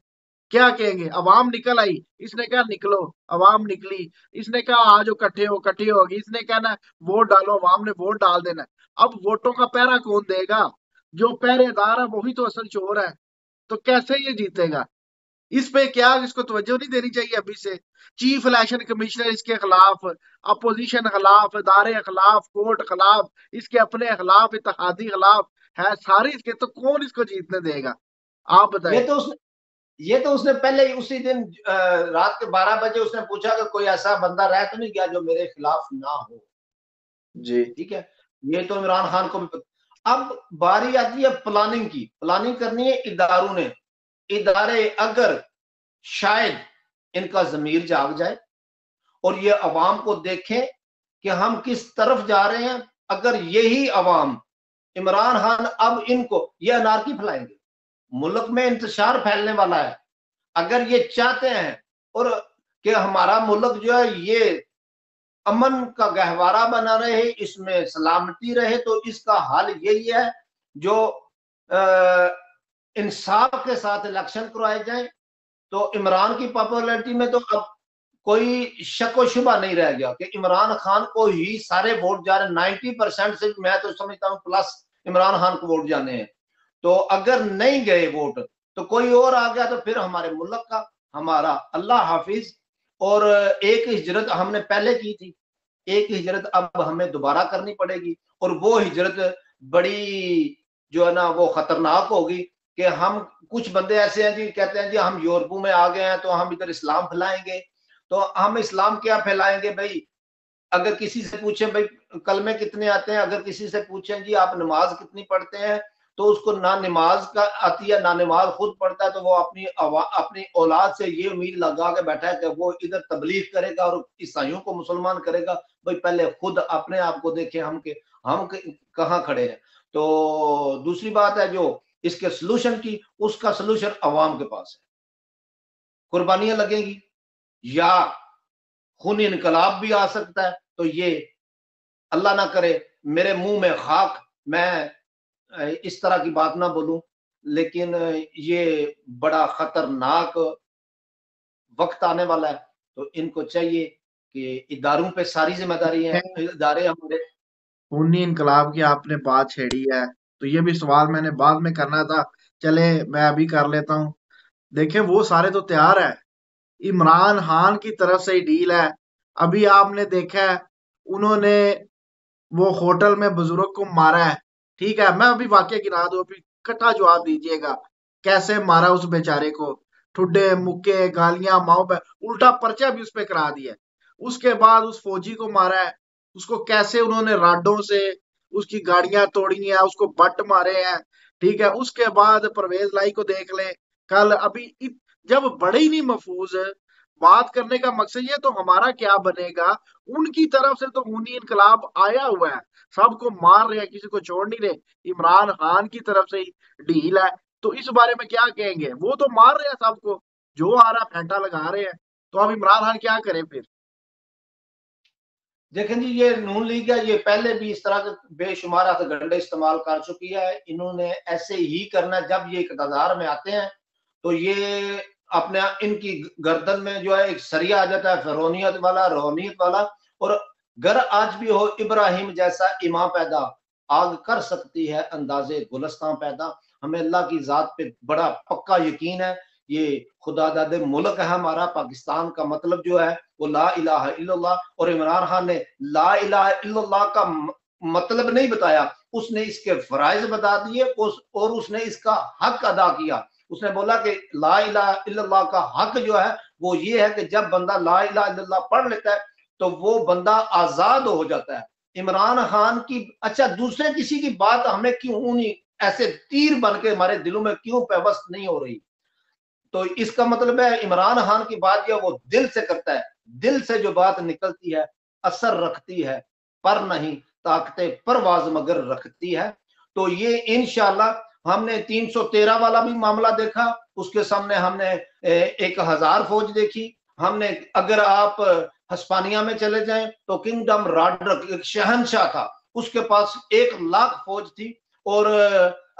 क्या कहेंगे? अवाम निकल आई, इसने कहा निकलो, अवाम निकली, इसने कहा आ जाओ, इकट्ठे होगी, इसने कहा ना वोट डालो, अवाम ने वोट डाल देना। अब वोटों का पहरा कौन देगा? जो पहरेदार है वही तो असल चोर है। तो कैसे ये जीतेगा? इस पे क्या इसको तवज्जो नहीं देनी चाहिए अभी से? चीफ इलेक्शन कमिश्नर इसके खिलाफ, अपोजिशन खिलाफ, इदारे खिलाफ, कोर्ट खिलाफ, इसके अपने खिलाफ, इत्तेहादी खिलाफ है सारे इसके, तो कौन इसको जीतने देगा? आप बताएं। ये तो उसने पहले ही उसी दिन रात के 12 बजे उसने पूछा कि कोई ऐसा बंदा रह तो नहीं गया जो मेरे खिलाफ ना हो। जी। ठीक है, ये तो इमरान खान को भी अब बारी आती है प्लानिंग की। प्लानिंग करनी है इदारों ने। इदारे अगर शायद इनका जमीर जाग जाए और ये अवाम को देखें कि हम किस तरफ जा रहे हैं, अगर यही अवाम इमरान खान अब इनको ये अनारकी फैलाएंगे, मुल्क में इंतशार फैलने वाला है। अगर ये चाहते हैं और कि हमारा मुल्क जो है ये अमन का गहवारा बना रहे, इसमें सलामती रहे, तो इसका हल यही है जो इंसाफ के साथ इलेक्शन करवाए जाए। तो इमरान की पॉपुलैरिटी में तो अब कोई शक व शुबा नहीं रह गया कि इमरान खान को ही सारे वोट जा रहे। 90% से मैं तो समझता हूँ प्लस इमरान खान को वोट जाने हैं। तो अगर नहीं गए वोट तो कोई और आ गया तो फिर हमारे मुल्क का हमारा अल्लाह हाफिज। और एक हिजरत हमने पहले की थी, एक हिजरत अब हमें दोबारा करनी पड़ेगी। और वो हिजरत बड़ी जो है ना वो खतरनाक होगी कि हम कुछ बंदे ऐसे हैं जी कहते हैं जी हम यूरोप में आ गए हैं तो हम इधर इस्लाम फैलाएंगे। तो हम इस्लाम क्या फैलाएंगे भाई? अगर किसी से पूछें भाई कलमे कितने आते हैं, अगर किसी से पूछें जी आप नमाज कितनी पढ़ते हैं, तो उसको ना नमाज का आती है ना नमाज खुद पढ़ता है, तो वो अपनी औलाद से ये उम्मीद लगा के बैठा है कि वो इधर तबलीग करेगा और ईसाइयों को मुसलमान करेगा। भाई पहले खुद अपने आप को देखें हम कहाँ खड़े हैं। तो दूसरी बात है जो इसके सोल्यूशन की, उसका सोल्यूशन अवाम के पास है। कुर्बानियां लगेंगी या खूनी इनकलाब भी आ सकता है। तो ये अल्लाह ना करे मेरे मुंह में खाक, मैं इस तरह की बात ना बोलूं, लेकिन ये बड़ा खतरनाक वक्त आने वाला है। तो इनको चाहिए कि इदारों पे सारी जिम्मेदारी है, इदारे हमारे। खूनी इनकलाब की आपने बात छेड़ी है, तो ये भी सवाल मैंने बाद में करना था, चले मैं अभी कर लेता हूँ। देखिए वो सारे तो तैयार है, इमरान खान की तरफ से ही डील है। अभी आपने देखा है उन्होंने वो होटल में बुजुर्ग को मारा है, ठीक है? मैं अभी वाक्य गिना दूं, अभी इकट्ठा जवाब दीजिएगा कैसे मारा उस बेचारे को। ठुड्डे मुक्के गालियां माओ पे, उल्टा पर्चा भी उस पे करा दिया। उसके बाद उस फौजी को मारा है, उसको कैसे उन्होंने राडों से उसकी गाड़ियां तोड़ी हैं, उसको बट मारे हैं, ठीक है? उसके बाद परवेज लाई को देख ले, कल अभी जब बड़े ही नहीं महफूज बात करने का मकसद ये, तो हमारा क्या बनेगा? उनकी तरफ से तो खूनी इनकलाब आया हुआ है, सबको मार रहे हैं, किसी को छोड़ नहीं रहे। इमरान खान की तरफ से ही डील है, तो इस बारे में क्या कहेंगे? वो तो मार रहे हैं सबको, जो आ रहा फेंटा लगा रहे हैं, तो अब इमरान खान क्या करे फिर? देखें जी ये नून लीग है, ये पहले भी इस तरह के बेशुमार हथकंडे इस्तेमाल कर चुकी है। इन्होंने ऐसे ही करना, जब ये इक़्तिदार में आते हैं तो ये अपने इनकी गर्दन में जो है एक सरिया आ जाता है, फिरौनियत वाला, रोहनियत वाला। और घर आज भी हो इब्राहिम जैसा इमाम पैदा, आग कर सकती है अंदाजे गुलस्तान पैदा। हमें अल्लाह की जात पे बड़ा पक्का यकीन है। ये खुदादाद मुल्क है हमारा पाकिस्तान का, मतलब जो है वो ला इलाहा इल्लल्लाह। और इमरान खान ने ला इलाहा इल्लल्लाह का मतलब नहीं बताया, उसने इसके फराइज बता दिए और उसने इसका हक अदा किया। उसने बोला कि ला इलाहा इल्लल्लाह का हक जो है वो ये है कि जब बंदा ला इलाहा इल्लल्लाह पढ़ लेता है तो वो बंदा आजाद हो जाता है। इमरान खान की अच्छा दूसरे किसी की बात हमें क्यों नहीं ऐसे तीर बन के हमारे दिलों में क्यों पेवस्त नहीं हो रही? तो इसका मतलब है इमरान खान की बात जो वो दिल से करता है, दिल से जो बात निकलती है असर रखती है, पर नहीं ताकते परवाज मगर रखती है। तो ये इंशाल्लाह हमने 313 वाला भी मामला देखा, उसके सामने हमने 1000 फौज देखी। हमने अगर आप हस्पानिया में चले जाएं तो किंगडम राडरक एक शहनशाह था, उसके पास 1 लाख फौज थी। और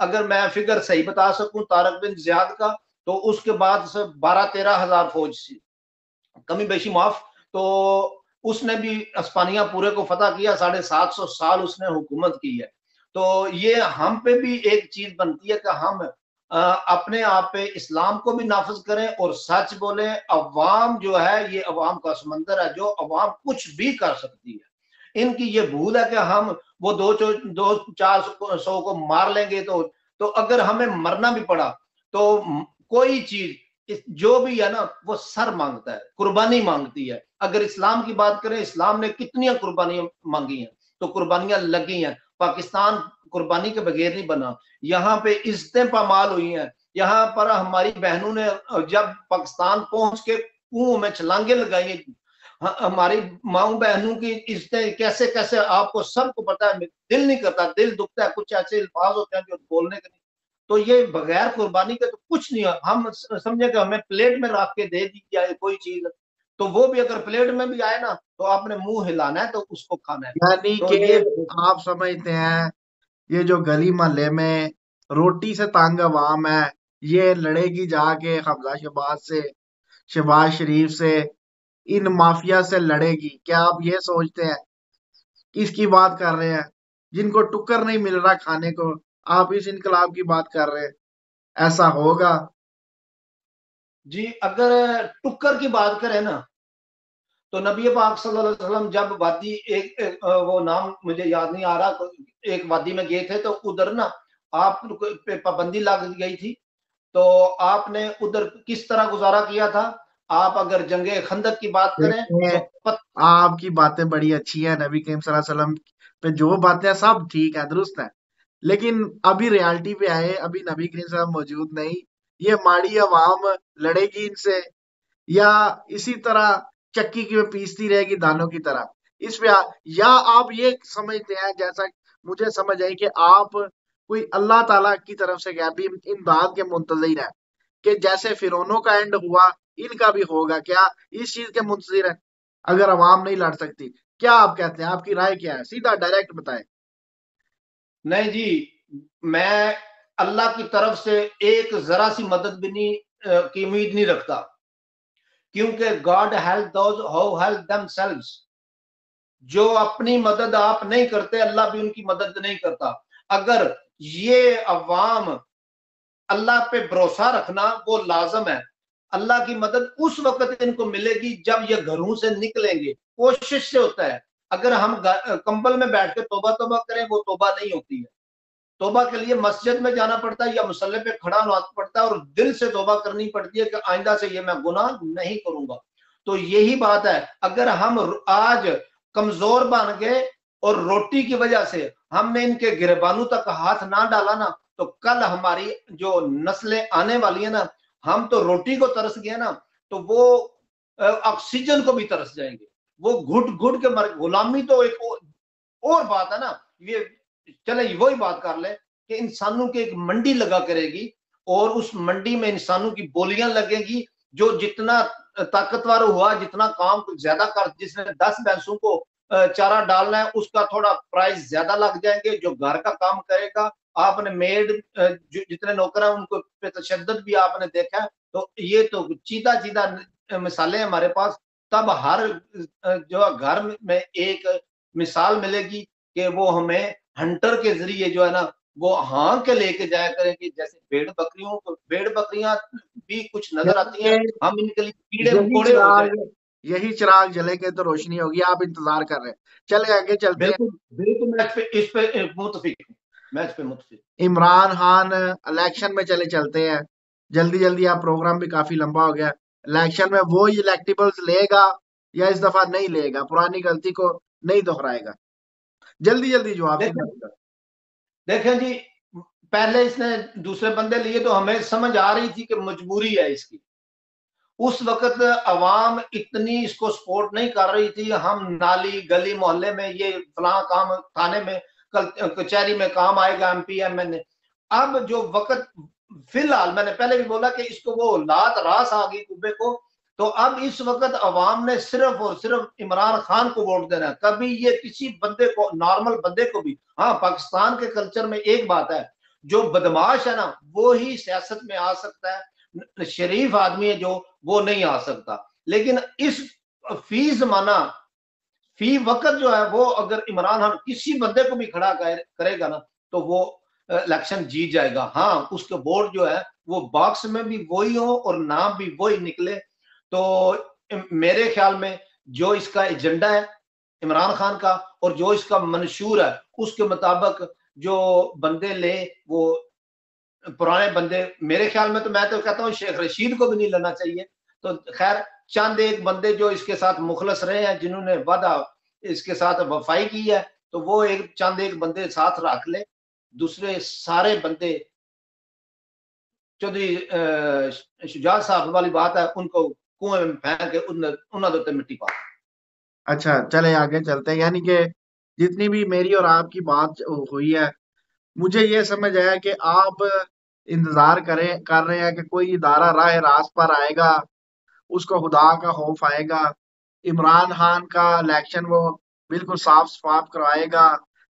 अगर मैं फिगर सही बता सकूं तारक बिन जियाद का, तो उसके बाद से 12-13 हजार फौज थी, कमी बेशी माफ। तो उसने भी अस्पानिया पूरे को फतह किया, 750 साल उसने हुकूमत की है। तो ये हम पे भी एक चीज बनती है कि हम अपने आप पे इस्लाम को भी नाफिज करें और सच बोले। अवाम जो है ये अवाम का समंदर है, जो अवाम कुछ भी कर सकती है। इनकी ये भूल है कि हम वो 200-400 को मार लेंगे, तो अगर हमें मरना भी पड़ा तो कोई चीज जो भी है ना वो सर मांगता है, कुर्बानी मांगती है। अगर इस्लाम की बात करें, इस्लाम ने कितनी कुर्बानियां मांगी हैं, तो कुर्बानियां लगी हैं। पाकिस्तान कुर्बानी के बगैर नहीं बना। यहाँ पे इज्जतें पामाल हुई हैं। यहाँ पर हमारी बहनों ने जब पाकिस्तान पहुंच के कुओं में छलांगे लगाई, हमारी माऊ बहनों की इज्जतें कैसे कैसे आपको सबको पता है। दिल नहीं करता, दिल दुखता है, कुछ ऐसे अल्फाज होते हैं जो बोलने के नहीं। तो ये बगैर कुर्बानी के तो कुछ नहीं है। हम समझे कि हमें प्लेट में रख के दे दी जाए कोई चीज, तो वो भी अगर प्लेट में भी आए ना तो आपने मुंह हिलाना है, तो उसको खाना है। यानी तो कि ये आप समझते हैं ये जो गली मोहल्ले में रोटी से तंग अवाम है, ये लड़ेगी जाके हमजा शहबाज से, शहबाज शरीफ से, इन माफिया से लड़ेगी। क्या आप ये सोचते हैं? इसकी बात कर रहे हैं जिनको टुक्कर नहीं मिल रहा खाने को, आप इस इनकलाब की बात कर रहे हैं? ऐसा होगा? जी, अगर टुक्कर की बात करें ना, तो नबी पाक सल्लल्लाहु अलैहि वसल्लम जब वादी वो नाम मुझे याद नहीं आ रहा, तो एक वादी में गए थे, तो उधर ना आप पे पाबंदी लग गई थी। तो आपने उधर किस तरह गुजारा किया था? आप अगर जंगे खंदक की बात करें देखिए, तो आपकी बातें बड़ी अच्छी है, नबी करीम सल्लल्लाहु अलैहि वसल्लम पे जो बातें हैं सब ठीक है, दुरुस्त है, लेकिन अभी रियलिटी पे आए, अभी नबी करीम सल्लल्लाहु अलैहि वसल्लम मौजूद नहीं। ये माड़ी अवाम लड़ेगी इनसे, या इसी तरह चक्की की में पीसती रहेगी दानों की तरह? इस पे या आप ये समझते हैं, जैसा मुझे समझ आई, कि आप कोई अल्लाह ताला की तरफ से गैबी इमदाद के मुंतजिर हैं, कि जैसे फिरौनों का एंड हुआ इनका भी होगा? क्या इस चीज के मुंतजिर हैं अगर अवाम नहीं लड़ सकती? क्या आप कहते हैं? आपकी राय क्या है? सीधा डायरेक्ट बताएं। नहीं जी, मैं अल्लाह की तरफ से एक जरा सी मदद भी नहीं की उम्मीद नहीं रखता, क्योंकि God help those who help themselves. जो अपनी मदद आप नहीं करते, अल्लाह भी उनकी मदद नहीं करता। अगर ये अवाम अल्लाह पे भरोसा रखना वो लाजम है। अल्लाह की मदद उस वक्त इनको मिलेगी जब ये घरों से निकलेंगे, कोशिश से होता है। अगर हम कंबल में बैठ के तोबा तोबा करें, वो तोबा नहीं होती है। तोबा के लिए मस्जिद में जाना पड़ता है या मुसल्ले पे खड़ा होना पड़ता है और दिल से तोबा करनी पड़ती है कि आइंदा से ये मैं गुनाह नहीं करूंगा। तो यही बात है, अगर हम आज कमजोर बन गए और रोटी की वजह से हमने इनके गिरबानों तक हाथ ना डाला ना, तो कल हमारी जो नस्लें आने वाली है ना, हम तो रोटी को तरस गए ना, तो वो ऑक्सीजन को भी तरस जाएंगे। वो घुट घुट के मर। गुलामी तो एक और बात है ना। ये चले वही बात कर ले कि इंसानों की एक मंडी लगा करेगी और उस मंडी में इंसानों की बोलियां लगेगी। जो जितना ताकतवर हुआ, जितना काम ज्यादा कर, जिसने 10 भैंसों को चारा डालना है, उसका थोड़ा प्राइस ज्यादा लग जाएंगे। जो घर का काम करेगा, आपने मेड जितने नौकर हैं उनको पे तशद्दुद भी आपने देखा है। तो ये तो सीधा सीधा मिसालें हमारे पास। तब हर जो घर में एक मिसाल मिलेगी कि वो हमें हंटर के जरिए जो है ना वो हाँ के लेके जाया करें कि जैसे भेड़ बकरियां भी कुछ नजर यानी आती हैं, कि हम इनके लिए कीड़े यही मकोड़े हो जाए। चिराग यही चिराग जलेंगे तो रोशनी होगी, आप इंतजार कर रहे हैं। चले आगे चलते हैं। बिल्कुल बिल्कुल, मैं इस पे मुतफिक हूँ। मैं इस पे मुतफिक। इमरान खान इलेक्शन में चले चलते हैं, जल्दी जल्दी। आप प्रोग्राम भी काफी लंबा हो गया। इलेक्शन में वो इलेक्टेबल्स लेगा या इस दफा नहीं लेगा, पुरानी गलती को नहीं दोहराएगा? जल्दी जल्दी जवाब, देखें सीधा सीधा। देखें जी, पहले इसने दूसरे बंदे लिए तो हमें समझ आ रही थी कि मजबूरी है इसकी। उस वक्त अवाम इतनी इसको सपोर्ट नहीं कर रही थी। हम नाली गली मोहल्ले में ये फलां काम, थाने में कल कचहरी में काम आएगा एमपी एमएनए। अब जो वक्त फिलहाल, मैंने पहले भी बोला कि इसको वो लात रास आ गई कुब्बे को। तो अब इस वक्त अवाम ने सिर्फ और सिर्फ इमरान खान को वोट देना है। कभी ये किसी बंदे को, नॉर्मल बंदे को भी, हाँ पाकिस्तान के कल्चर में एक बात है, जो बदमाश है ना वो ही सियासत में आ सकता है, शरीफ आदमी है जो वो नहीं आ सकता। लेकिन इस फी जमाना, फी वक्त जो है वो अगर इमरान खान किसी बंदे को भी खड़ा करेगा ना तो वो इलेक्शन जीत जाएगा। हाँ उसके वोट जो है वो बॉक्स में भी वही हो और नाम भी वही निकले। तो मेरे ख्याल में जो इसका एजेंडा है इमरान खान का और जो इसका मंशूर है उसके मुताबिक जो बंदे ले वो पुराने बंदे, मेरे ख्याल में तो मैं तो कहता हूँ शेख रशीद को भी नहीं लेना चाहिए। तो खैर चंद एक बंदे जो इसके साथ मुखलस रहे हैं, जिन्होंने वादा इसके साथ वफाई की है, तो वो एक चंद एक बंदे साथ रख ले, दूसरे सारे बंदे चौधरी शुजात साहब वाली बात है, उनको कुएं में फेंक के उन्होंने मिट्टी पा। अच्छा चले आगे चलते हैं। यानी कि जितनी भी मेरी और आपकी बात हुई है, मुझे ये समझ आया कि आप इंतजार कर रहे हैं कि कोई इदारा राह रास्त पर आएगा, उसको खुदा का खौफ आएगा, इमरान खान का इलेक्शन वो बिल्कुल साफ शफाफ करवाएगा,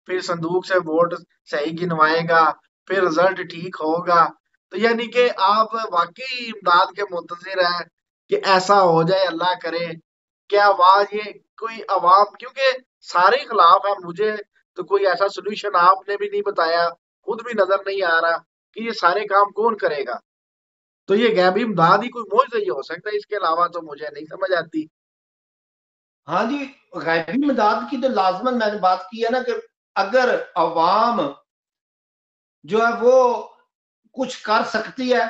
फिर संदूक से वोट सही गिनवाएगा, फिर रिजल्ट ठीक होगा। तो यानी कि आप वाकई इमदाद के मुंतजिर हैं कि ऐसा हो जाए, अल्लाह करे। क्या आवाज ये कोई अवाम, क्योंकि सारे ही खिलाफ है, मुझे तो कोई ऐसा सोल्यूशन आपने भी नहीं बताया, खुद भी नजर नहीं आ रहा कि ये सारे काम कौन करेगा। तो ये गैबी इमदाद ही कोई मौजूद ही हो सकता है, इसके अलावा तो मुझे नहीं समझ आती। हाँ जी, गैबी मदद की तो लाजमन मैंने बात की है ना कि अगर अवाम जो है वो कुछ कर सकती है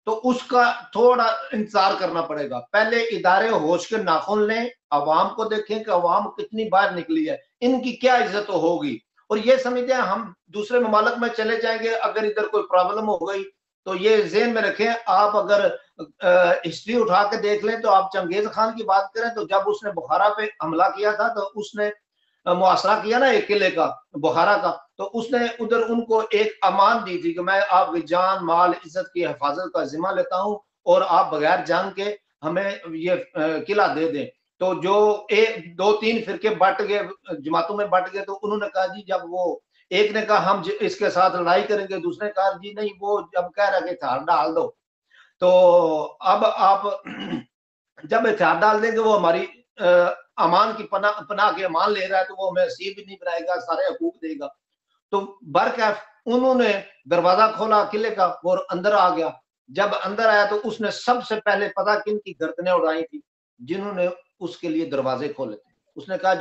तो उसका थोड़ा इंतजार करना पड़ेगा। पहले इदारे होश के नाखून लें, अवाम को देखें कि अवाम कितनी बाहर निकली है, इनकी क्या इज्जत होगी। और ये समझते हैं हम दूसरे ममालक में चले जाएंगे, अगर इधर कोई प्रॉब्लम हो गई तो ये जेहन में रखें। आप अगर हिस्ट्री उठा के देख लें तो आप चंगेज खान की बात करें तो जब उसने बुखारा पे हमला किया था तो उसने मुआसरा किया ना एक किले का, बुखारा का, तो उसने उधर उनको एक अमान दी थी कि मैं आपकी जान माल इज्जत की हिफाजत का जिम्मा लेता हूं और आप बगैर जंग के हमें ये किला दे दें। तो जो एक दो तीन फिरके बट गए, जमातों में बट गए, तो उन्होंने कहा जी, जब वो एक ने कहा हम इसके साथ लड़ाई करेंगे, दूसरे ने कहा जी नहीं, वो जब कह रहा कि हथियार डाल दो, तो अब आप जब हथियार डाल देंगे वो हमारी अमान की पनाह के अमान ले रहा है तो वो हमें असीर भी नहीं बनाएगा, सारे हकूक देगा। तो बरकैफ उन्होंने दरवाजा खोला किले का और अंदर आ गया। जब अंदर आया तो उसने सबसे पहले पता किन की गर्दनें उड़ाई थी, जिन्होंने उसके लिए दरवाजे खोले थे। उसने कहा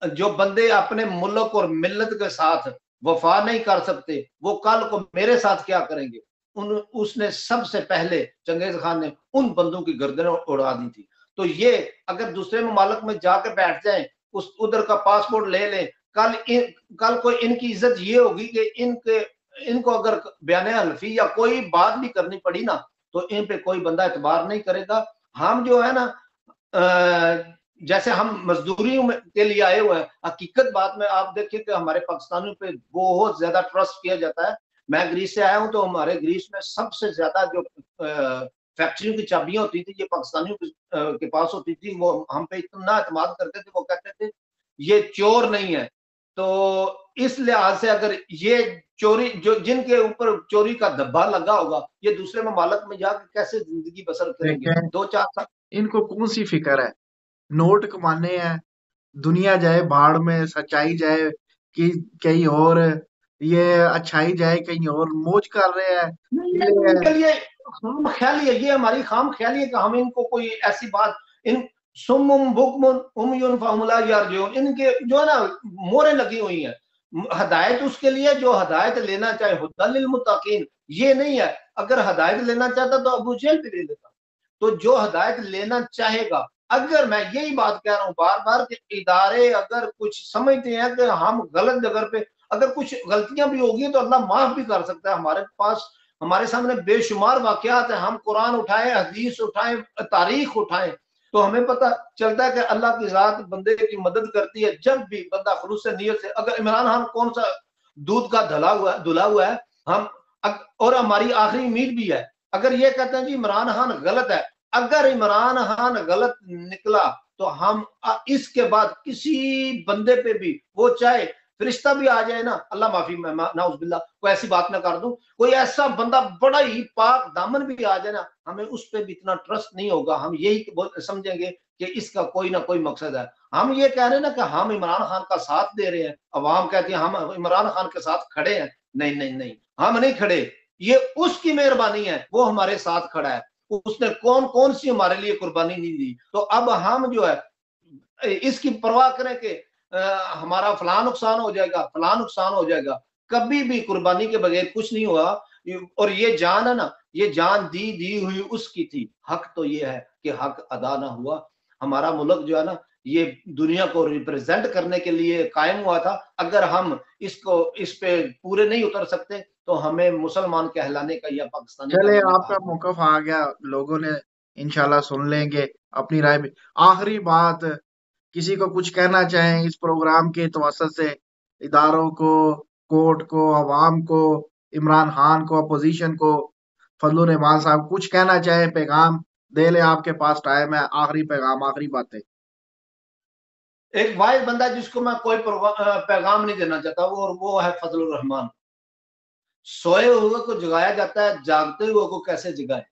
जो बंदे अपने मुल्क और मिल्लत के साथ वफा नहीं कर सकते वो कल को मेरे साथ क्या करेंगे। उसने सबसे पहले चंगेज खान ने उन बंदों की गर्दनें उड़ा दी थी। तो ये अगर दूसरे ममालक में जाकर बैठ जाएं, उस उधर का पासपोर्ट ले लें, कल को इनकी इज्जत ये होगी कि इनको अगर बयान हल्फी या कोई बात भी करनी पड़ी ना तो इन पे कोई बंदा एतबार नहीं करेगा। हम जो है ना जैसे हम मजदूरी के लिए आए हुए हैं, हकीकत बात में आप देखिए कि हमारे पाकिस्तानियों पे बहुत ज्यादा ट्रस्ट किया जाता है। मैं ग्रीस से आया हूं तो हमारे ग्रीस में सबसे ज्यादा जो फैक्ट्रियों की चाबियां होती थी ये पाकिस्तानियों के पास होती थी। वो हम पे इतना एतमाद करते थे, वो कहते थे ये चोर नहीं है। तो इस लिहाज से अगर ये चोरी जो जिनके ऊपर चोरी का धब्बा लगा होगा, ये दूसरे ममालक में जाकर कैसे जिंदगी बसर करेंगे देखें, 2-4 साल। इनको कौन सी फिक्र है, नोट कमाने हैं, दुनिया जाए भाड़ में, सच्चाई जाए कि कहीं और, ये अच्छाई जाए कहीं और, मौज कर रहे हैं नहीं, ये तो ये। इनके लिए खाम ख्याली है, ये हमारी खाम ख्याली है कि हम इनको कोई ऐसी बात, इन सुम्मुम बुकमुन उमयुन फहुमुला यारजून, इनके जो है ना मोहरें लगी हुई हैं। हदायत उसके लिए जो हदायत लेना चाहे, हुदल लिल मुत्तकीन, ये नहीं है। अगर हदायत लेना चाहता तो अबू जेहल भी ले लेता। तो जो हदायत लेना चाहेगा, अगर मैं यही बात कह रहा हूँ बार बार कि इदारे अगर कुछ समझते हैं कि हम गलत जगह पे, अगर कुछ गलतियां भी होगी तो अल्लाह माफ भी कर सकता है। हमारे पास, हमारे सामने बेशुमार वाकयात है, हम कुरान उठाए, हदीस उठाए, तारीख उठाए, तो हमें पता चलता है कि अल्लाह की जात बंदे की मदद करती है जब भी बंदा खुलूस से नियत से। अगर इमरान खान कौन सा दूध का धुला हुआ है, हम और हमारी आखिरी उम्मीद भी है, अगर ये कहते हैं जी इमरान खान गलत है, अगर इमरान खान गलत निकला तो हम इसके बाद किसी बंदे पे भी, वो चाहे फरिश्ता भी आ जाए ना, अल्लाह माफी, नाउजुबिल्लाह, कोई ऐसी बात ना कर दूं, कोई ऐसा बंदा बड़ा ही पाक दामन भी आ जाए ना, हमें उस पर भी इतना ट्रस्ट नहीं होगा। हम यही समझेंगे कि इसका कोई ना कोई मकसद है। हम ये कह रहे हैं ना कि हम इमरान खान का साथ दे रहे हैं, अवाम कहती है हम इमरान खान के साथ खड़े हैं। नहीं नहीं नहीं, हम नहीं खड़े। ये उसकी मेहरबानी है, वो हमारे साथ खड़ा है। उसने कौन कौन सी हमारे लिए कुर्बानी नहीं दी। तो अब हम जो है इसकी परवाह करें कि हमारा फला नुकसान हो जाएगा, फला नुकसान हो जाएगा, कभी भी कुर्बानी के बगैर कुछ नहीं हुआ। और ये जान है ना, ये जान दी हुई उसकी थी। हक तो ये है कि हक अदा ना हुआ। हमारा मुल्क जो है ना, ये दुनिया को रिप्रेजेंट करने के लिए कायम हुआ था। अगर हम इस पे पूरे नहीं उतर सकते तो हमें मुसलमान कहलाने का या पाकिस्तानी चले, कहलाने का आपका हक नहीं। मौकफ आ गया, लोगों ने इंशाल्लाह सुन लेंगे अपनी राय में। आखिरी बात, किसी को कुछ कहना चाहें इस प्रोग्राम के तवसत से, इदारों को, कोर्ट को, अवाम को, इमरान खान को, अपोजिशन को, फजलुर रहमान साहब, कुछ कहना चाहे, पैगाम दे ले, आपके पास टाइम है। आखिरी पैगाम, आखिरी बातें। एक वाहिद बंदा जिसको मैं कोई पैगाम नहीं देना चाहता, वो है फजलुर रहमान। सोए हुए को जगाया जाता है, जागते हुए को कैसे जगाए।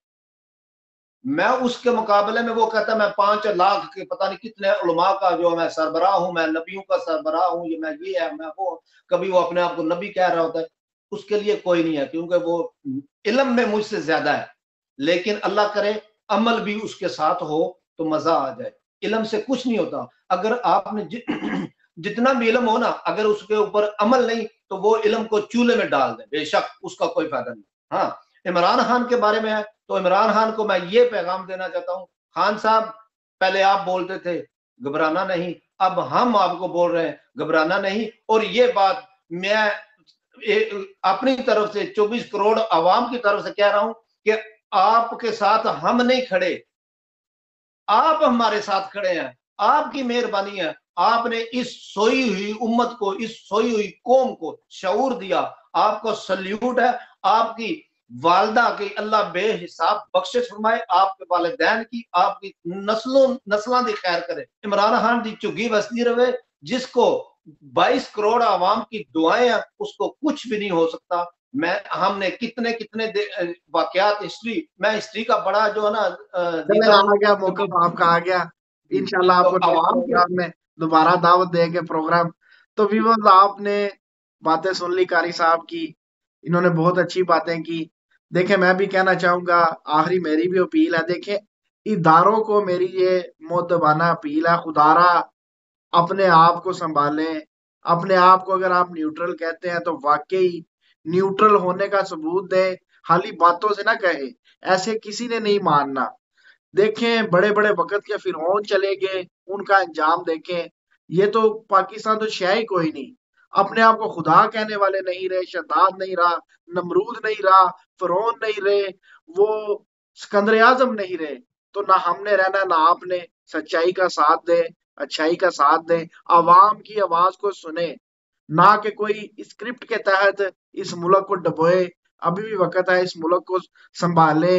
मैं उसके मुकाबले में, वो कहता है मैं 5 लाख के पता नहीं कितने उलमा का जो मैं सरबराह हूं, मैं नबियों का सरबराह हूं, ये है, मैं वो। कभी वो अपने आप को नबी कह रहा होता है। उसके लिए कोई नहीं है, क्योंकि वो इल्म में मुझसे ज्यादा है। लेकिन अल्लाह करे अमल भी उसके साथ हो तो मजा आ जाए। इल्म से कुछ नहीं होता। अगर आपने जितना भी इल्म हो ना, अगर उसके ऊपर अमल नहीं, तो वो इल्म को चूल्हे में डाल दे, बेशक उसका कोई फायदा नहीं। हाँ, इमरान खान के बारे में है तो इमरान खान को मैं ये पैगाम देना चाहता हूं, खान साहब, पहले आप बोलते थे घबराना नहीं, अब हम आपको बोल रहे हैं घबराना नहीं। और ये बात मैं अपनी तरफ से 24 करोड़ आवाम की तरफ से कह रहा हूं कि आपके साथ हम नहीं खड़े, आप हमारे साथ खड़े हैं। आपकी मेहरबानी है, आपने इस सोई हुई उम्मत को, इस सोई हुई कौम को शऊर दिया। आपको सल्यूट है। आपकी वालदा की अल्लाह बेहिसाब बख्शिश फरमाए, आपके वालिदैन की, आपकी नस्लों की खैर करे। इमरान खान की झुग्गी बसती रहे। जिसको 22 करोड़ आवाम की दुआएं हैं, उसको कुछ भी नहीं हो सकता। हमने कितने कितने वाकयात, हिस्ट्री, मैं हिस्ट्री का बड़ा जो है ना चले, दीदा आ हूं। गया तो मौकफ, आपका आ गया। इंशाल्लाह तो आपको नेक्स्ट आवाम के, प्रोग्राम में दोबारा दावत देंगे प्रोग्राम। तो व्यूअर्स, आपने बातें सुन ली कारी साहब की, इन्होंने बहुत अच्छी बातें की। देखें, मैं भी कहना चाहूंगा, आखिरी मेरी भी अपील है। देखें, इदारों को मेरी ये मुद्दबाना अपील है, खुदारा अपने आप को संभालें। अपने आप को अगर आप न्यूट्रल कहते हैं तो वाकई न्यूट्रल होने का सबूत दें, खाली बातों से ना कहें। ऐसे किसी ने नहीं मानना। देखें, बड़े बड़े वक्त के फिरौन चले गए, उनका अंजाम देखें। ये तो पाकिस्तान तो शय ही कोई नहीं। अपने आप को खुदा कहने वाले नहीं रहे, शद्दाद नहीं रहा, नमरूद नहीं रहा, फिरौन नहीं रहे, वो सिकंदर आजम नहीं रहे। तो ना हमने रहना, ना आपने। सच्चाई का साथ दे, अच्छाई का साथ दे, आवाम की आवाज को सुने, ना कि कोई स्क्रिप्ट के तहत इस मुल्क को डबोए। अभी भी वक्त है, इस मुल्क को संभाले,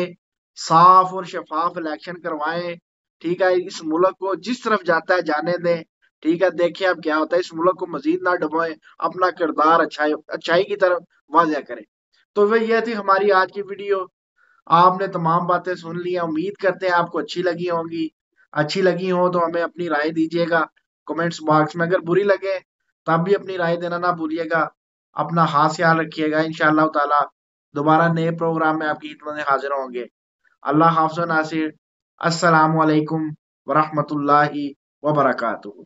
साफ और शफाफ इलेक्शन करवाएं। ठीक है, इस मुल्क को जिस तरफ जाता है जाने दें। ठीक है, देखें अब क्या होता है। इस मुल्क को मजीद ना डुबोएं, अपना किरदार अच्छाई अच्छाई की तरफ वाजिया करें। तो वह यह थी हमारी आज की वीडियो। आपने तमाम बातें सुन ली हैं, उम्मीद करते हैं आपको अच्छी लगी होंगी। अच्छी लगी हो तो हमें अपनी राय दीजिएगा कमेंट्स बॉक्स में। अगर बुरी लगे तब भी अपनी राय देना ना भूलिएगा। अपना खास ख्याल रखिएगा। इंशाअल्लाह ताला दोबारा नए प्रोग्राम में आपकी खिदमत में हाजिर होंगे। अल्लाह हाफ़िज़ व नासिर। अस्सलामु अलैकुम व रहमतुल्लाहि व बरकातुहू।